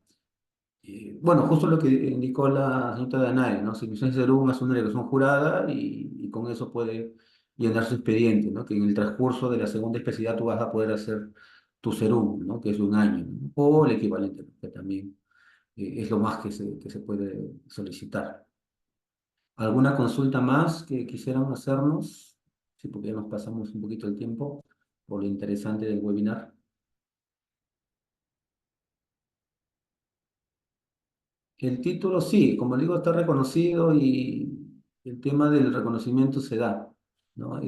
Bueno, justo lo que indicó la señorita Danae, ¿no? Si Misiones de Serum es una elección jurada y con eso puede llenar su expediente, ¿no? Que en el transcurso de la segunda especialidad tú vas a poder hacer tu serum, ¿no? Que es de un año, ¿no? O el equivalente, ¿no? Que también es lo más que se puede solicitar. ¿Alguna consulta más que quisieran hacernos? Sí, porque ya nos pasamos un poquito el tiempo por lo interesante del webinar. El título sí, como le digo, está reconocido y el tema del reconocimiento se da, ¿no?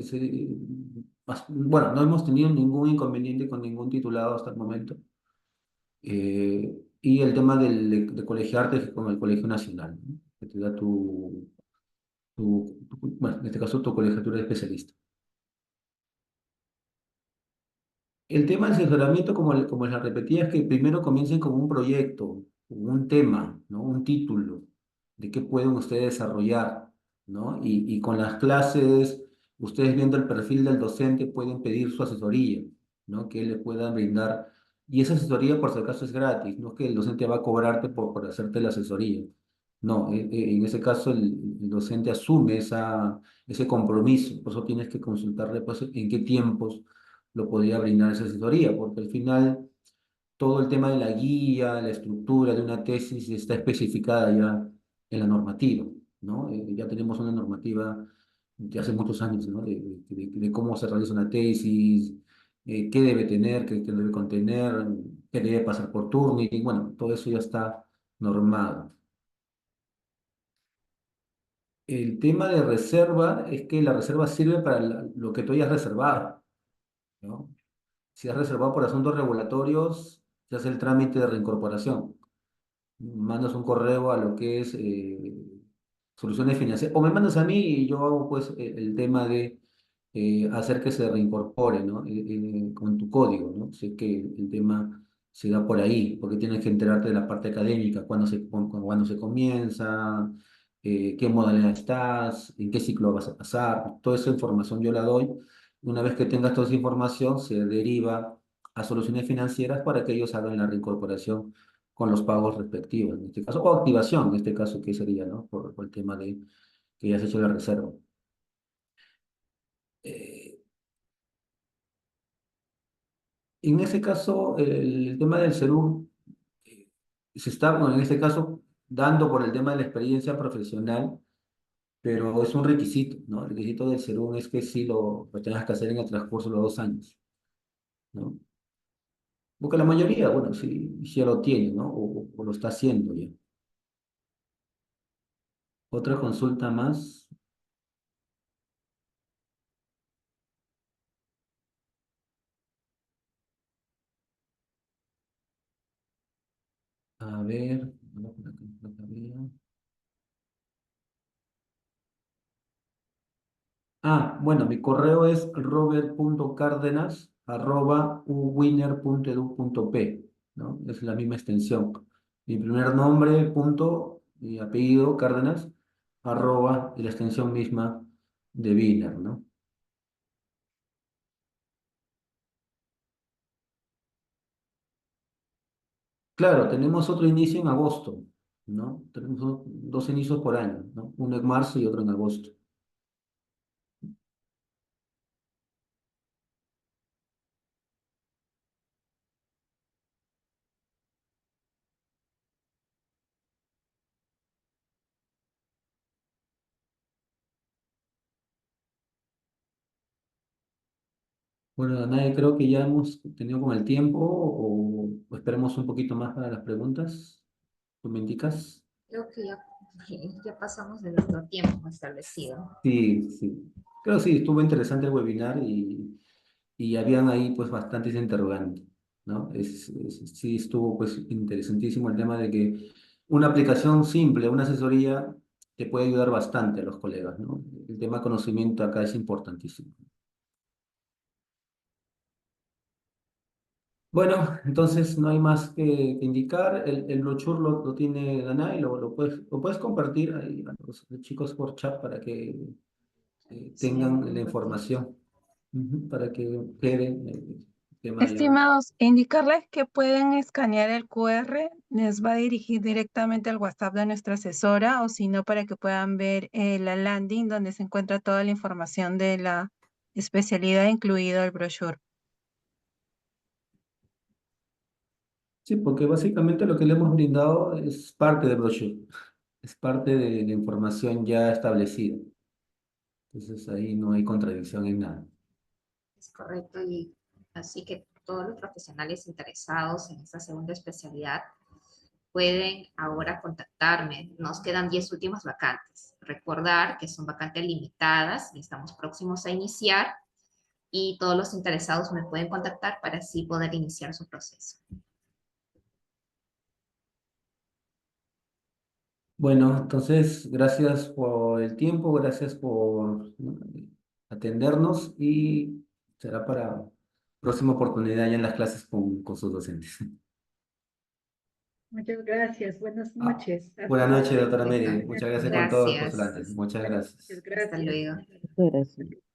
Bueno, no hemos tenido ningún inconveniente con ningún titulado hasta el momento. Y el tema de colegiarte es con el Colegio Nacional, ¿no? Que te da bueno, en este caso tu colegiatura de especialista. El tema del asesoramiento, como les repetía, es que primero comiencen con un proyecto, con un tema, ¿no? Un título de qué pueden ustedes desarrollar, ¿no? Y con las clases, ustedes viendo el perfil del docente pueden pedir su asesoría, ¿no? Que él le pueda brindar. Y esa asesoría, por si acaso, es gratis, no es que el docente va a cobrarte por hacerte la asesoría. No, en ese caso el docente asume ese compromiso, por eso tienes que consultarle pues, en qué tiempos lo podría brindar esa asesoría, porque al final todo el tema de la guía, la estructura de una tesis está especificada ya en la normativa, ¿no? Ya tenemos una normativa de hace muchos años, ¿no? De cómo se realiza una tesis, qué debe tener, qué debe contener, qué debe pasar por turno, y bueno, todo eso ya está normado. El tema de reserva es que la reserva sirve para lo que tú hayas reservado, ¿no? Si has reservado por asuntos regulatorios, se hace el trámite de reincorporación. Mandas un correo a lo que es soluciones financieras, o me mandas a mí y yo hago pues el tema de hacer que se reincorpore, ¿no? Con tu código, ¿no? Sé que el tema se da por ahí, porque tienes que enterarte de la parte académica, cuándo se comienza, qué modalidad estás, en qué ciclo vas a pasar, toda esa información yo la doy. Una vez que tengas toda esa información, se deriva a soluciones financieras para que ellos hagan la reincorporación con los pagos respectivos, en este caso, o activación, en este caso, ¿qué sería, no? Por el tema de que ya has hecho la reserva. Eh, en ese caso, el tema del CERUM eh, se está, bueno, en este caso, dando por el tema de la experiencia profesional, pero es un requisito, ¿no? El requisito del CERUM es que sí lo tengas que hacer en el transcurso de los 2 años, ¿no? Porque la mayoría, bueno, sí, sí ya lo tiene, ¿no? O lo está haciendo ya. Otra consulta más. A ver, por acá había. Bueno, mi correo es robert.cardenas@uwinner.edu.p, ¿no? Es la misma extensión. Mi primer nombre, punto, mi apellido, Cárdenas, arroba, y la extensión misma de Winner, ¿no? Claro, tenemos otro inicio en agosto, ¿no? Tenemos dos inicios por año, ¿no? Uno en marzo y otro en agosto. Bueno, Danae, creo que ya hemos tenido con el tiempo o esperemos un poquito más para las preguntas. ¿Tú me indicas? Creo que ya, ya pasamos de nuestro tiempo establecido. Sí, sí. Creo sí, estuvo interesante el webinar y habían ahí pues bastantes interrogantes, ¿no? Sí estuvo pues interesantísimo el tema de que una aplicación simple, una asesoría, te puede ayudar bastante a los colegas, ¿no? El tema conocimiento acá es importantísimo. Bueno, entonces no hay más que indicar. El brochure lo tiene Danai, lo puedes compartir ahí a los chicos por chat para que Sí, lo tengan la compartí. información, para que quede el tema ya. Estimados, indicarles que pueden escanear el QR, les va a dirigir directamente al WhatsApp de nuestra asesora o si no para que puedan ver la landing donde se encuentra toda la información de la especialidad, incluido el brochure. Sí, porque básicamente lo que le hemos brindado es parte del brochure, es parte de la información ya establecida. Entonces ahí no hay contradicción en nada. Es correcto, y así que todos los profesionales interesados en esta segunda especialidad pueden ahora contactarme. Nos quedan 10 últimas vacantes. Recordar que son vacantes limitadas y estamos próximos a iniciar y todos los interesados me pueden contactar para así poder iniciar su proceso. Bueno, entonces gracias por el tiempo, gracias por, ¿no?, atendernos y será para próxima oportunidad ya en las clases con sus docentes. Muchas gracias. Buenas Ah, noches. buenas Hasta noches, doctora luego. Mary. Perfecto. Muchas gracias con todos los Gracias. postulantes. Muchas Muchas gracias. Hasta gracias. luego. Gracias.